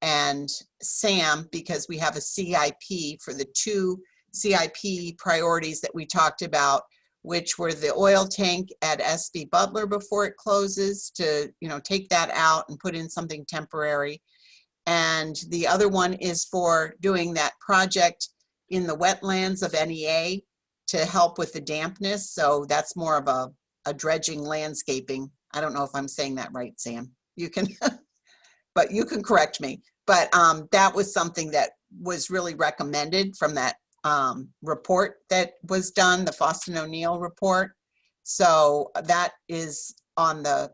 and Sam, because we have a CIP for the 2 CIP priorities that we talked about, which were the oil tank at SB Butler before it closes, to, you know, take that out and put in something temporary. And the other one is for doing that project in the wetlands of NEA to help with the dampness. So that's more of a dredging landscaping. I don't know if I'm saying that right, Sam. You can, but you can correct me. But that was something that was really recommended from that report that was done, the Faustin O'Neill report. So that is on the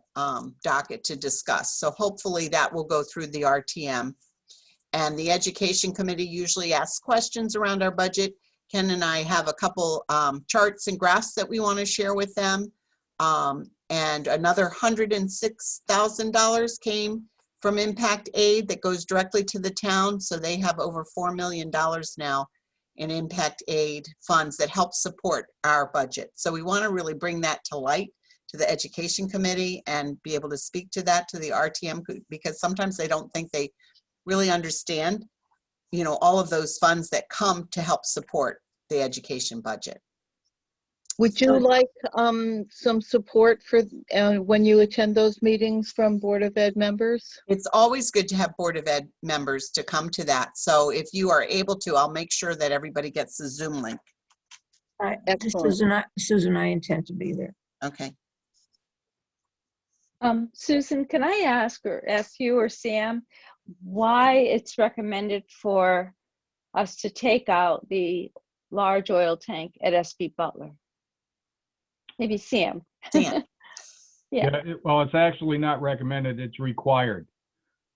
docket to discuss. So hopefully that will go through the RTM. And the Education Committee usually asks questions around our budget. Ken and I have a couple charts and graphs that we want to share with them. And another $106,000 came from impact aid that goes directly to the town. So they have over $4 million now in impact aid funds that help support our budget. So we want to really bring that to light to the Education Committee and be able to speak to that to the RTM, because sometimes they don't think they really understand, you know, all of those funds that come to help support the education budget. Would you like some support for when you attend those meetings from Board of Ed members? It's always good to have Board of Ed members to come to that. So if you are able to, I'll make sure that everybody gets the Zoom link. Susan, I intend to be there. Okay. Susan, can I ask you or Sam why it's recommended for us to take out the large oil tank at SB Butler? Maybe Sam. Sam. Yeah. Well, it's actually not recommended, it's required.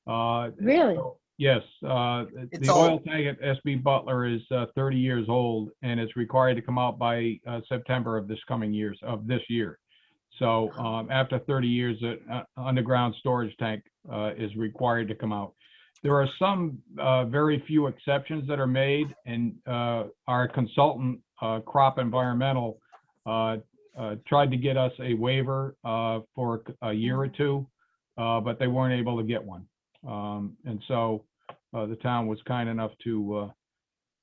Really? So, yes. The oil tank at SB Butler is 30 years old, and it's required to come out by September of this year. So after 30 years, an underground storage tank is required to come out. There are some very few exceptions that are made, and our consultant, Crop Environmental, tried to get us a waiver for a year or two, but they weren't able to get one. And so the town was kind enough to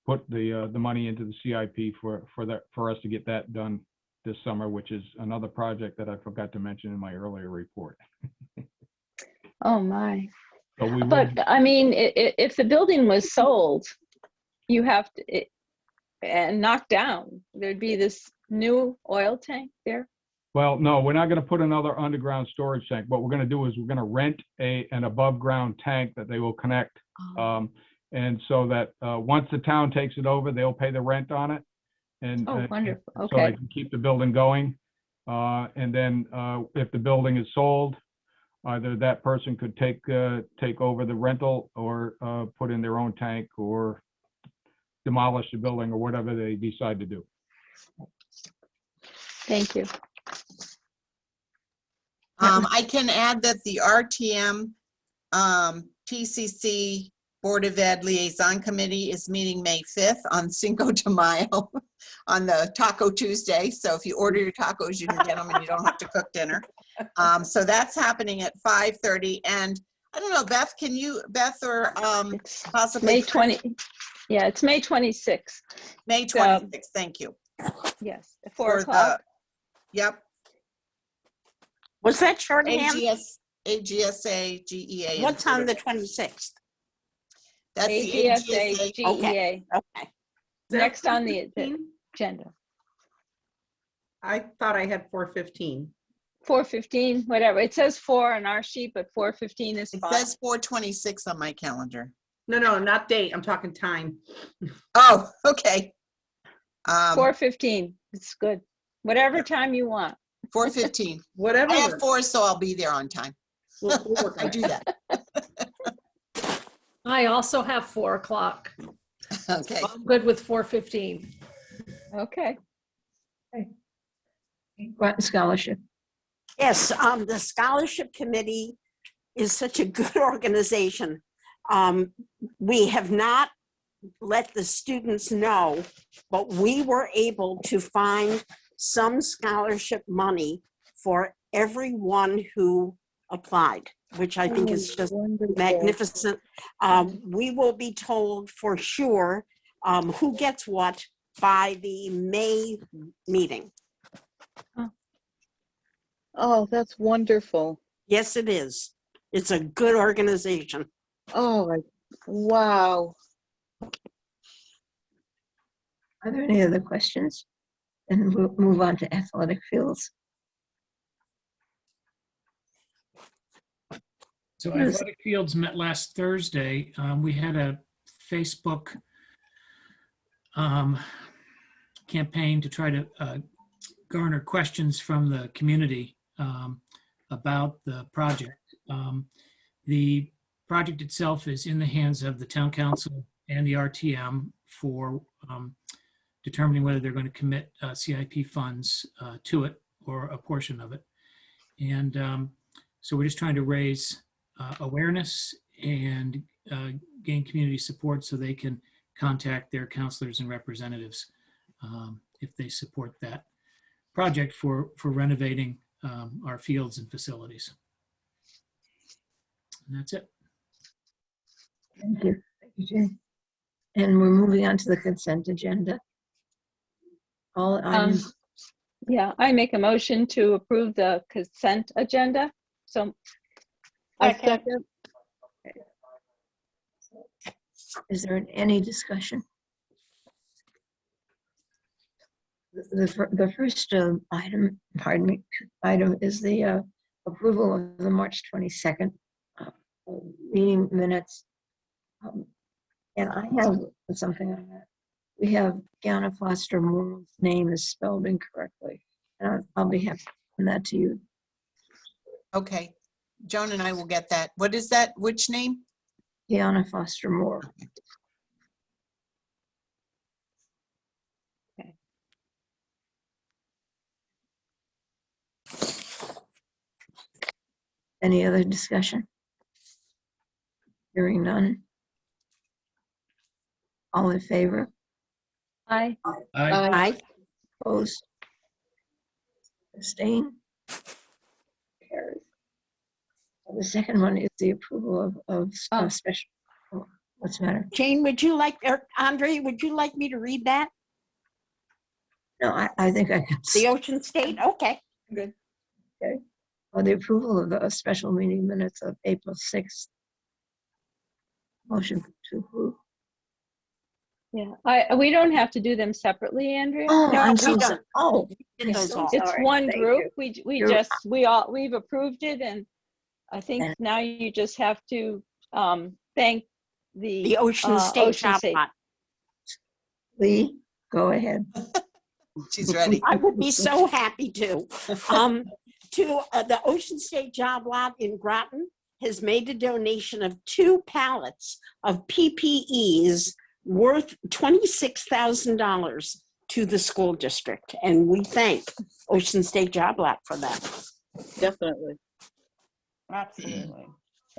put the money into the CIP for us to get that done this summer, which is another project that I forgot to mention in my earlier report. Oh my. So but I mean, if the building was sold, you have to, and knocked down, there'd be this new oil tank there? Well, no, we're not going to put another underground storage tank. What we're going to do is we're going to rent an above ground tank that they will connect. And so that once the town takes it over, they'll pay the rent on it. And wonderful. Okay. So they can keep the building going. And then if the building is sold, either that person could take over the rental or put in their own tank or demolish the building or whatever they decide to do. Thank you. I can add that the RTM TCC Board of Ed Liaison Committee is meeting May 5th on Cinco de Mayo on the Taco Tuesday. So if you order your tacos, you can get them and you don't have to cook dinner. So that's happening at 5:30. And I don't know, Beth, or possibly May 20. Yeah, it's May 26th. May 26th, thank you. Yes, 4 o'clock. Yep. Was that shorthand? AGSA, GEA. What's on the 26th? That's the AGSA, GEA. Okay. Next on the agenda. I thought I had 4:15. 4:15, whatever. It says 4 on our sheet, but 4:15 is fine. It says 4:26 on my calendar. No, not date. I'm talking time. Oh, okay. 4:15. It's good. Whatever time you want. 4:15. Whatever. I have 4, so I'll be there on time. We'll work on I it. do that. I also have 4 o'clock. Okay. So I'm good with 4:15. Okay. Groton Scholarship. Yes, the scholarship committee is such a good organization. We have not let the students know, but we were able to find some scholarship money for everyone who applied, which I think is just Wonderful. magnificent. We will be told for sure who gets what by the May meeting. Oh, that's wonderful. Yes, it is. It's a good organization. Oh, wow. Are there any other questions? And we'll move on to athletic fields. So Yes. athletic fields met last Thursday. We had a Facebook campaign to try to garner questions from the community about the project. The project itself is in the hands of the town council and the RTM for determining whether they're going to commit CIP funds to it or a portion of it. And so we're just trying to raise awareness and gain community support so they can contact their counselors and representatives if they support that project for renovating our fields and facilities. And that's it. Thank you. Thank you, Jane. And we're moving on to the consent agenda. All items. Yeah, I make a motion to approve the consent agenda. So I Second. second. Is there any discussion? The first item, pardon me, item is the approval of the March 22nd meeting minutes. And I have something on that. We have Gianna Foster Moore's name is spelled incorrectly. And I'll be happy to send that to you. Okay, Joan and I will get that. What is that? Which name? Gianna Foster Moore. Any other discussion? Hearing none. All in favor? I, Aye. Opposed? Abstain? Carries. The second one is the approval of special. What's the matter? Jane, would you like, or Andre, would you like me to read that? No, I think I can. The Ocean State? Okay. Good. Okay. For the approval of the special meeting minutes of April 6th. Motion to approve. yeah, we don't have to do them separately, Andrea. Oh, No, I'm we so don't. sorry. Oh, Did I'm those so all. It's sorry. one Thank group. you. We've approved it, and I think now you just have to thank The Ocean State Job Lot. Lee, go ahead. She's ready. I would be so happy to. The Ocean State Job Lot in Groton has made a donation of 2 pallets of PPEs worth $26,000 to the school district. And we thank Ocean State Job Lot for that. Definitely. Absolutely.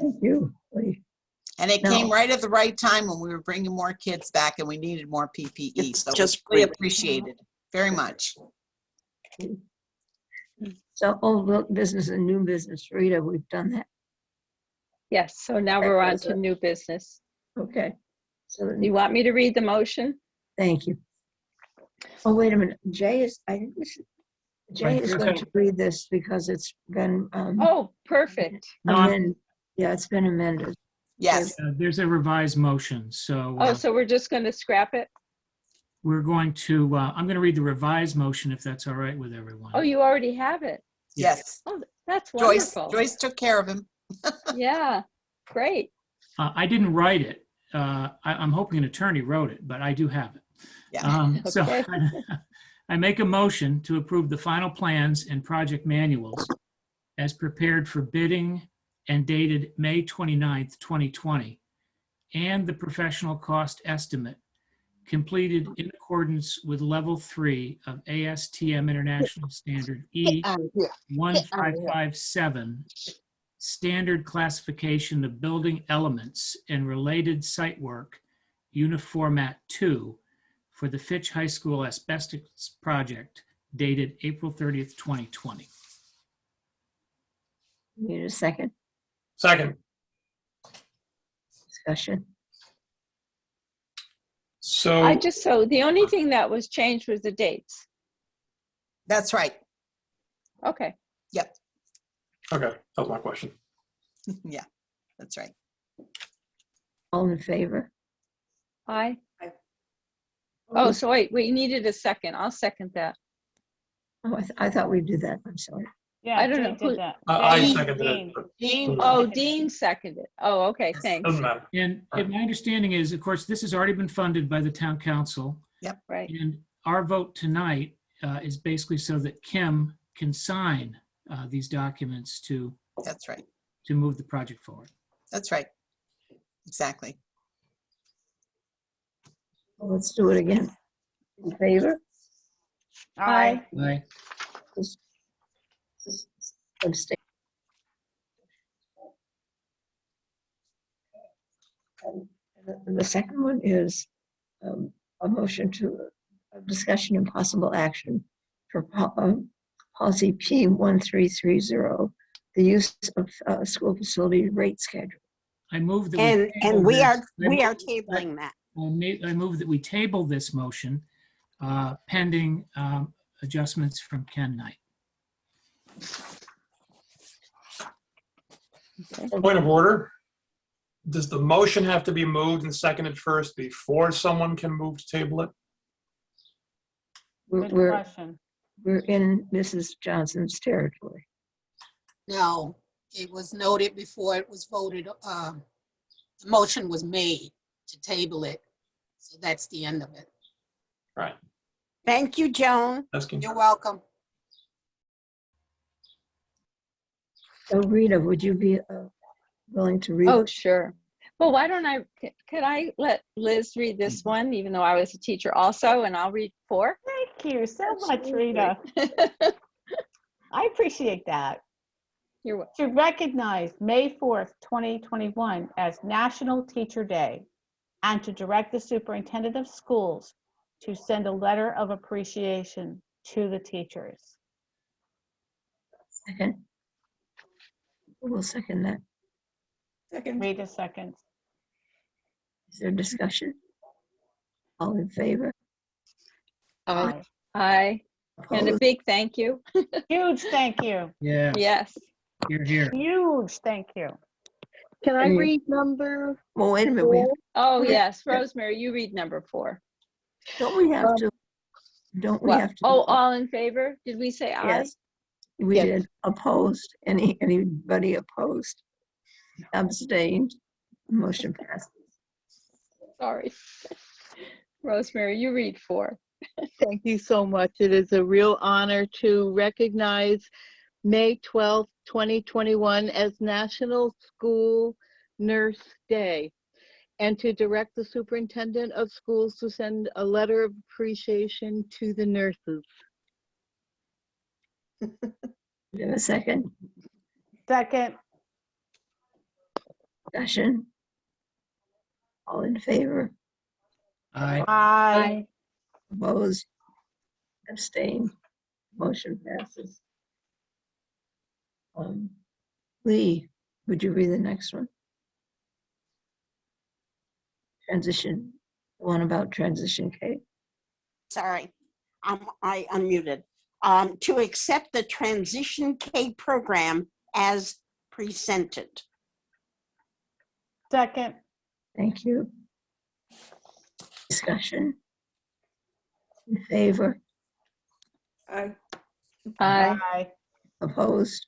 Thank you, Lee. And it No. came right at the right time when we were bringing more kids back and we needed more PPE. It's So just we great. appreciated very much. So old business and new business, Rita, we've done that. Yes, so now Okay, we're on that's to it. new business. Okay. So You want me to read the motion? thank you. Oh, wait a minute. Jay is, I think we should, Jay Right, is there's going a- to read this because it's been, Oh, perfect. No, I'm- amended. Yeah, it's been amended. Yes. There's a revised motion, so Oh, so we're just going to scrap it? we're going to, I'm going to read the revised motion if that's all right with everyone. Oh, you already have it. Yes. Oh, that's Joyce, wonderful. Joyce took care of him. Yeah, great. I didn't write it. I'm hoping an attorney wrote it, but I do have it. Yeah. So Okay. I make a motion to approve the final plans and project manuals as prepared for bidding and dated May 29th, 2020, and the professional cost estimate completed in accordance with level 3 of ASTM International Standard E1557, standard classification of building elements and related site work, Uniformat 2, for the Fitch High School asbestos project dated April 30th, 2020. Need a second Second. discussion? So, so the only thing that was changed was the dates. That's right. Okay. Yep. okay, that was my question. Yeah, that's right. All in favor? Aye. Oh, so wait, we needed a second. I'll second that. Oh, I thought we did that. I'm sorry. Yeah, I don't know Jay who- did that. I Jay, seconded it, Dean. but Dean Oh, seconded it. Dean seconded. Oh, okay, thanks. doesn't matter. And my understanding is, of course, this has already been funded by the town council. Right. And our vote tonight is basically so that Kim can sign these documents to That's right. move the project forward. That's right. Exactly. Well, let's do it again. In favor? Aye. Aye. Abstain. And the second one is a motion to a discussion and possible action for policy P1330, the use of school facility rate schedule. I move that And table we this. are tabling that. I move that we table this motion pending adjustments from Ken Knight. Point of order. Does the motion have to be moved and seconded first before someone can move to table it? Good We're question. in Mrs. Johnson's territory. No, it was noted before it was voted, the motion was made to table it. So that's the end of it. Right. Thank you, Joan. You're welcome. So Rita, would you be willing to read? Oh, sure. Well, why don't could I let Liz read this one, even though I was a teacher also, and I'll read 4? Thank you so much, Rita. I appreciate that. You're welcome. To recognize May 4th, 2021 as National Teacher Day and to direct the superintendent of schools to send a letter of appreciation to the teachers. Second. We'll second that. Second. Rita seconds. Is there discussion? All in favor? Aye. Aye. And a Opposed? big thank you. Huge thank you. Yeah, Yes. here, here. Huge thank you. Can I Any- read number Well, wait a minute. We have, Oh, Okay. yes. Rosemary, you read number 4. don't we have to? Don't we What? have to? Oh, all in favor? Did we say aye? Yes. We Yes. did. Opposed? Anybody opposed? Abstained? Motion passes. Sorry. Rosemary, you read 4. Thank you so much. It is a real honor to recognize May 12th, 2021 as National School Nurse Day and to direct the superintendent of schools to send a letter of appreciation to the nurses. Do you have a second? Second. Discussion? All in favor? Aye. Aye. Opposed? Abstained? Motion passes. Lee, would you read the next one? Transition, the one about transition K. Sorry, I unmuted. To accept the Transition K program as presented. Second. Thank you. Discussion? In favor? Aye. Aye. Aye. Opposed?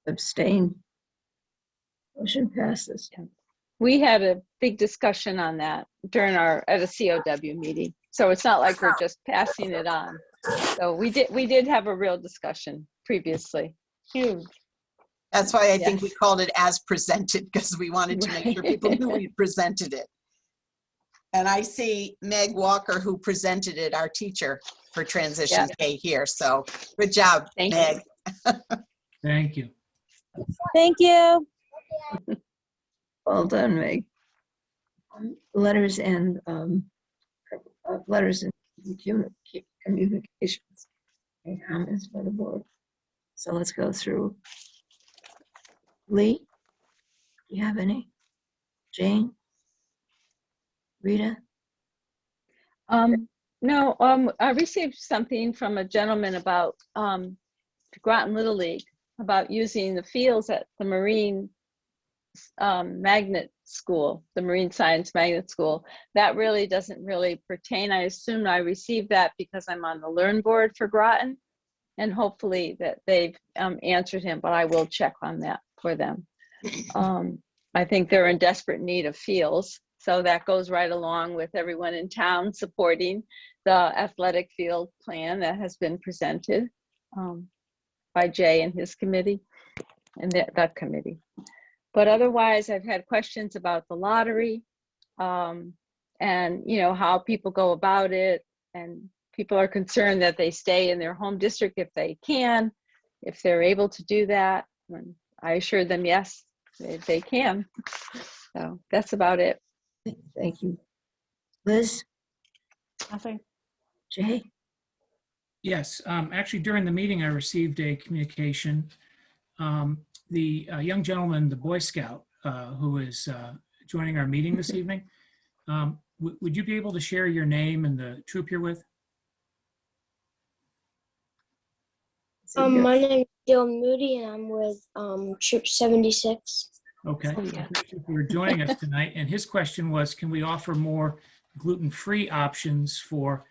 Abstained? Motion passes. We had a big discussion on that during at a COW meeting. So it's not like we're just passing it on. So we did have a real discussion previously. Huge. That's why I think we Yes. called it as presented, because we wanted to make sure people knew we presented it. And I see Meg Walker, who presented it, our teacher for Transition Yes. K here. So good job, Thank you. Meg. Thank you. Thank you. Well done, Meg. Letters and communications and comments by the board. So let's go through. Lee, do you have any? Jane? Rita? No, I received something from a gentleman about Groton Little League, about using the fields at the Marine Magnet School, the Marine Science Magnet School. That really doesn't really pertain. I assume I received that because I'm on the Learn Board for Groton, and hopefully that they've answered him, but I will check on that for them. I think they're in desperate need of fields. So that goes right along with everyone in town supporting the athletic field plan that has been presented by Jay and his committee and that committee. But otherwise, I've had questions about the lottery and, you know, how people go about it. And people are concerned that they stay in their home district if they can, if they're able to do that. And I assured them, yes, they can. So that's about it. Thank you. Liz? Nothing. Jay? Yes, actually during the meeting, I received a communication. The young gentleman, the Boy Scout, who is joining our meeting this evening, would you be able to share your name and the troop you're with? My name is Dylan Moody, and I'm with Troop 76. Okay. Thank you for joining us tonight. And his question was, can we offer more gluten-free options for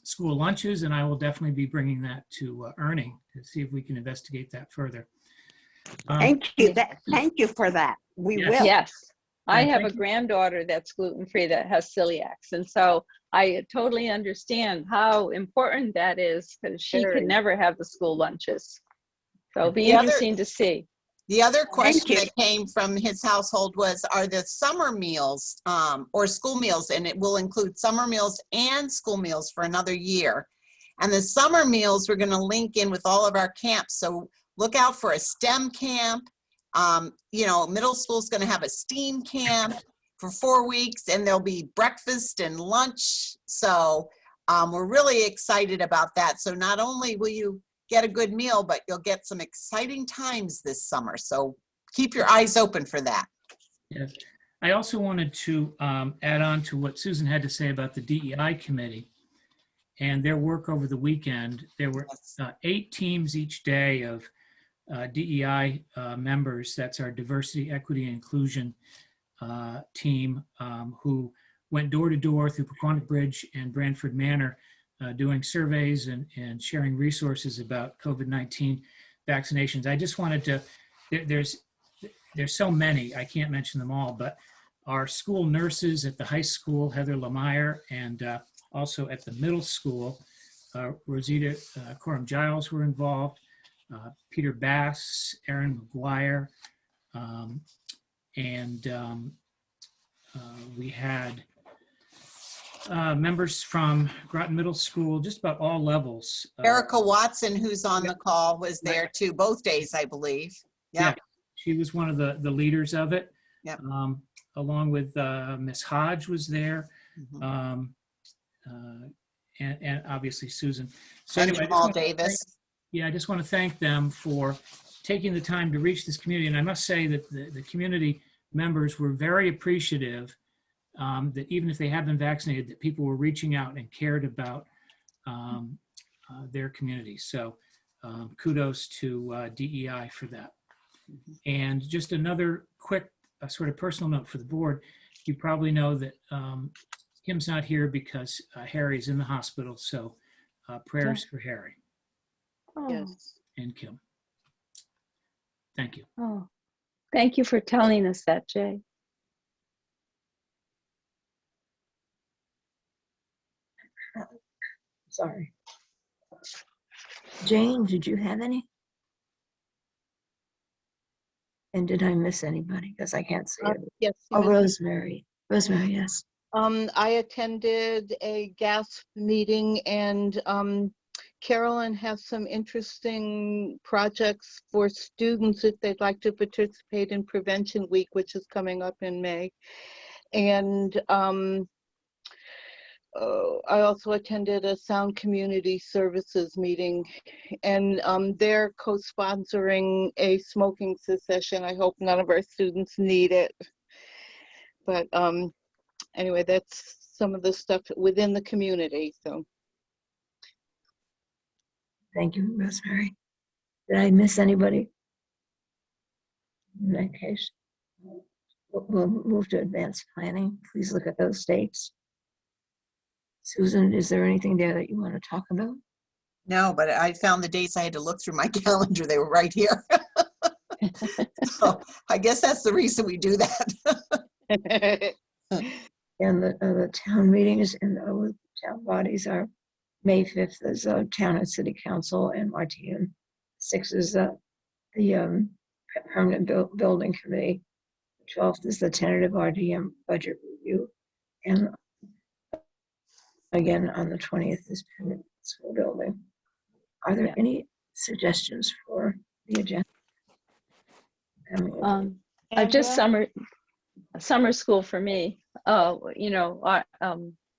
school lunches? And I will definitely be bringing that to Ernie to see if we can investigate that further. Thank you. Thank you for that. We will. Yes. I And have a thank you. granddaughter that's gluten-free that has celiacs. And so I totally understand how important that is, because she Very. can never have the school lunches. So it'll be The other- interesting to see. The other question you. that came from his household was, are the summer meals or school meals, and it will include summer meals and school meals for another year. And the summer meals, we're going to link in with all of our camps. So look out for a STEM camp. You know, middle school is going to have a STEAM camp for 4 weeks, and there'll be breakfast and lunch. So we're really excited about that. So not only will you get a good meal, but you'll get some exciting times this summer. So keep your eyes open for that. Yes. I also wanted to add on to what Susan had to say about the DEI committee and their work over the weekend. There were 8 teams each day of DEI members. That's our diversity, equity, and inclusion team who went door to door through Paquonic Bridge and Branford Manor, doing surveys and sharing resources about COVID-19 vaccinations. I just wanted to, there's so many, I can't mention them all, but our school nurses at the high school, Heather Lemire, and also at the middle school, Rosita Coram-Giles were involved, Peter Bass, Aaron McGuire, and we had members from Groton Middle School, just about all levels. Erica Watson, who's on the call, was there too, both days, I believe. Yeah, she was one of the leaders of it. Yep. Along with Miss Hodge was there, and obviously Susan. So And anyway, Jamal Davis. I just want to thank them for taking the time to reach this community. And I must say that the community members were very appreciative that even if they have been vaccinated, that people were reaching out and cared about their community. So kudos to DEI for that. And just another quick sort of personal note for the board. You probably know that Kim's not here because Harry's in the hospital. So prayers for Harry Yes. and Kim. Thank you. Oh, thank you for telling us that, Jay. Sorry. Jane, did you have any? And did I miss anybody? Because I can't see it. Yes. Oh, Mrs. Rosemary. Rosemary, yes. I attended a GASP meeting, and Carolyn has some interesting projects for students if they'd like to participate in Prevention Week, which is coming up in May. And I also attended a Sound Community Services meeting, and they're co-sponsoring a smoking cessation. I hope none of our students need it. But anyway, that's some of the stuff within the community, so. Thank you, Rosemary. Did I miss anybody? In that case, we'll move to advanced planning. Please look at those dates. Susan, is there anything there that you want to talk about? No, but I found the dates. I had to look through my calendar. They were right here. So I guess that's the reason we do that. And the town meetings and the town bodies are May 5th is town and city council and RTM. 6th is the permanent building committee. 12th is the tentative RDM budget review. And again, on the 20th is permanent school building. Are there any suggestions for the agenda? Just summer school for me. You know,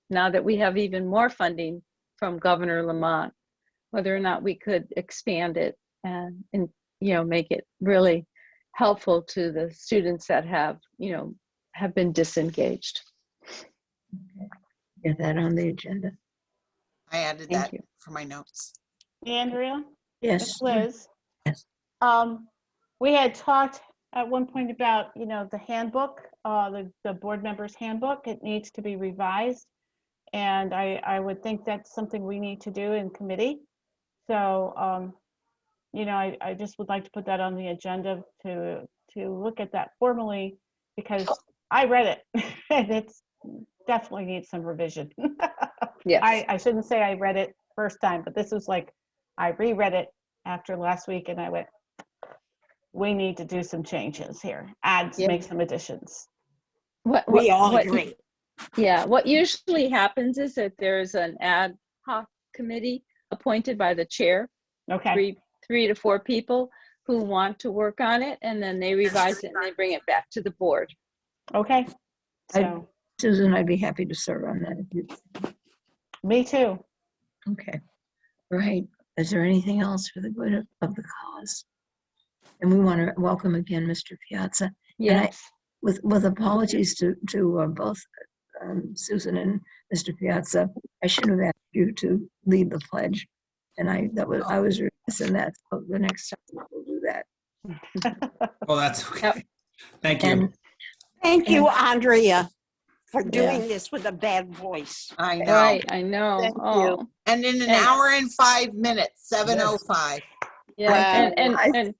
now that we have even more funding from Governor Lamont, whether or not we could expand it and you know, make it really helpful to the students that have, you know, have been disengaged. Okay. Get that on the agenda. I added Thank that you. for my notes. Andrea? Yes. It's Liz. Yes. We had talked at one point about, you know, the handbook, the board members handbook. It needs to be revised. And I would think that's something we need to do in committee. So, you know, I just would like to put that on the agenda to look at that formally, because I read it and it's definitely needs some revision. Yes. I shouldn't say I read it first time, but this was like, I reread it after last week and I went, we need to do some changes here, make some additions. We all agree. Yeah, what usually happens is that there's an ad hoc committee appointed by the chair. Okay. Three to four people who want to work on it, and then they revise it and they bring it back to the board. Okay. So Susan, I'd be happy to serve on that. If you... Me too. Okay. Right. Is there anything else for the good of the cause? And we want to welcome again Mr. Piazza. Yes. And with apologies to both Susan and Mr. Piazza, I should have asked you to lead the pledge, and I was remiss in that. So the next time we'll do that. Oh, that's okay. Thank you. Thank you, Andrea, for doing this with a bad voice. I know. Right, I know. Thank Oh. And in an hour and 5 minutes, 7:05. Yeah, Wow. and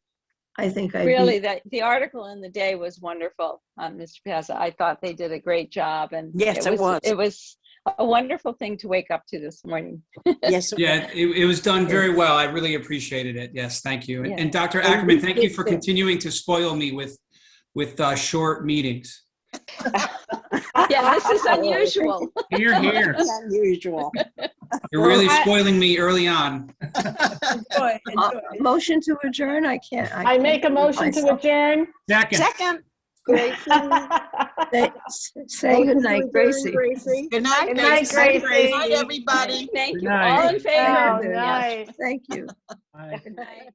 I think I really the article in the day was wonderful on Mr. Piazza. I thought they did a great job, and Yes, it was a wonderful thing to wake up to this morning. Yes. Yeah, it was done very well. I really appreciated it. Yes, thank you. Yeah. And Dr. And Ackerman, we thank you did for too. continuing to spoil me with short meetings. Yeah, this is unusual. Here, here. It's unusual. You're really spoiling me early on. motion to adjourn. I can't. I make a motion to adjourn. Second. Say good night, Gracie. Good night, Good night, Gracie. Gracie. Good night, everybody. Thank Good you. night. All in favor? Oh, nice. Thank you. Bye. Good night.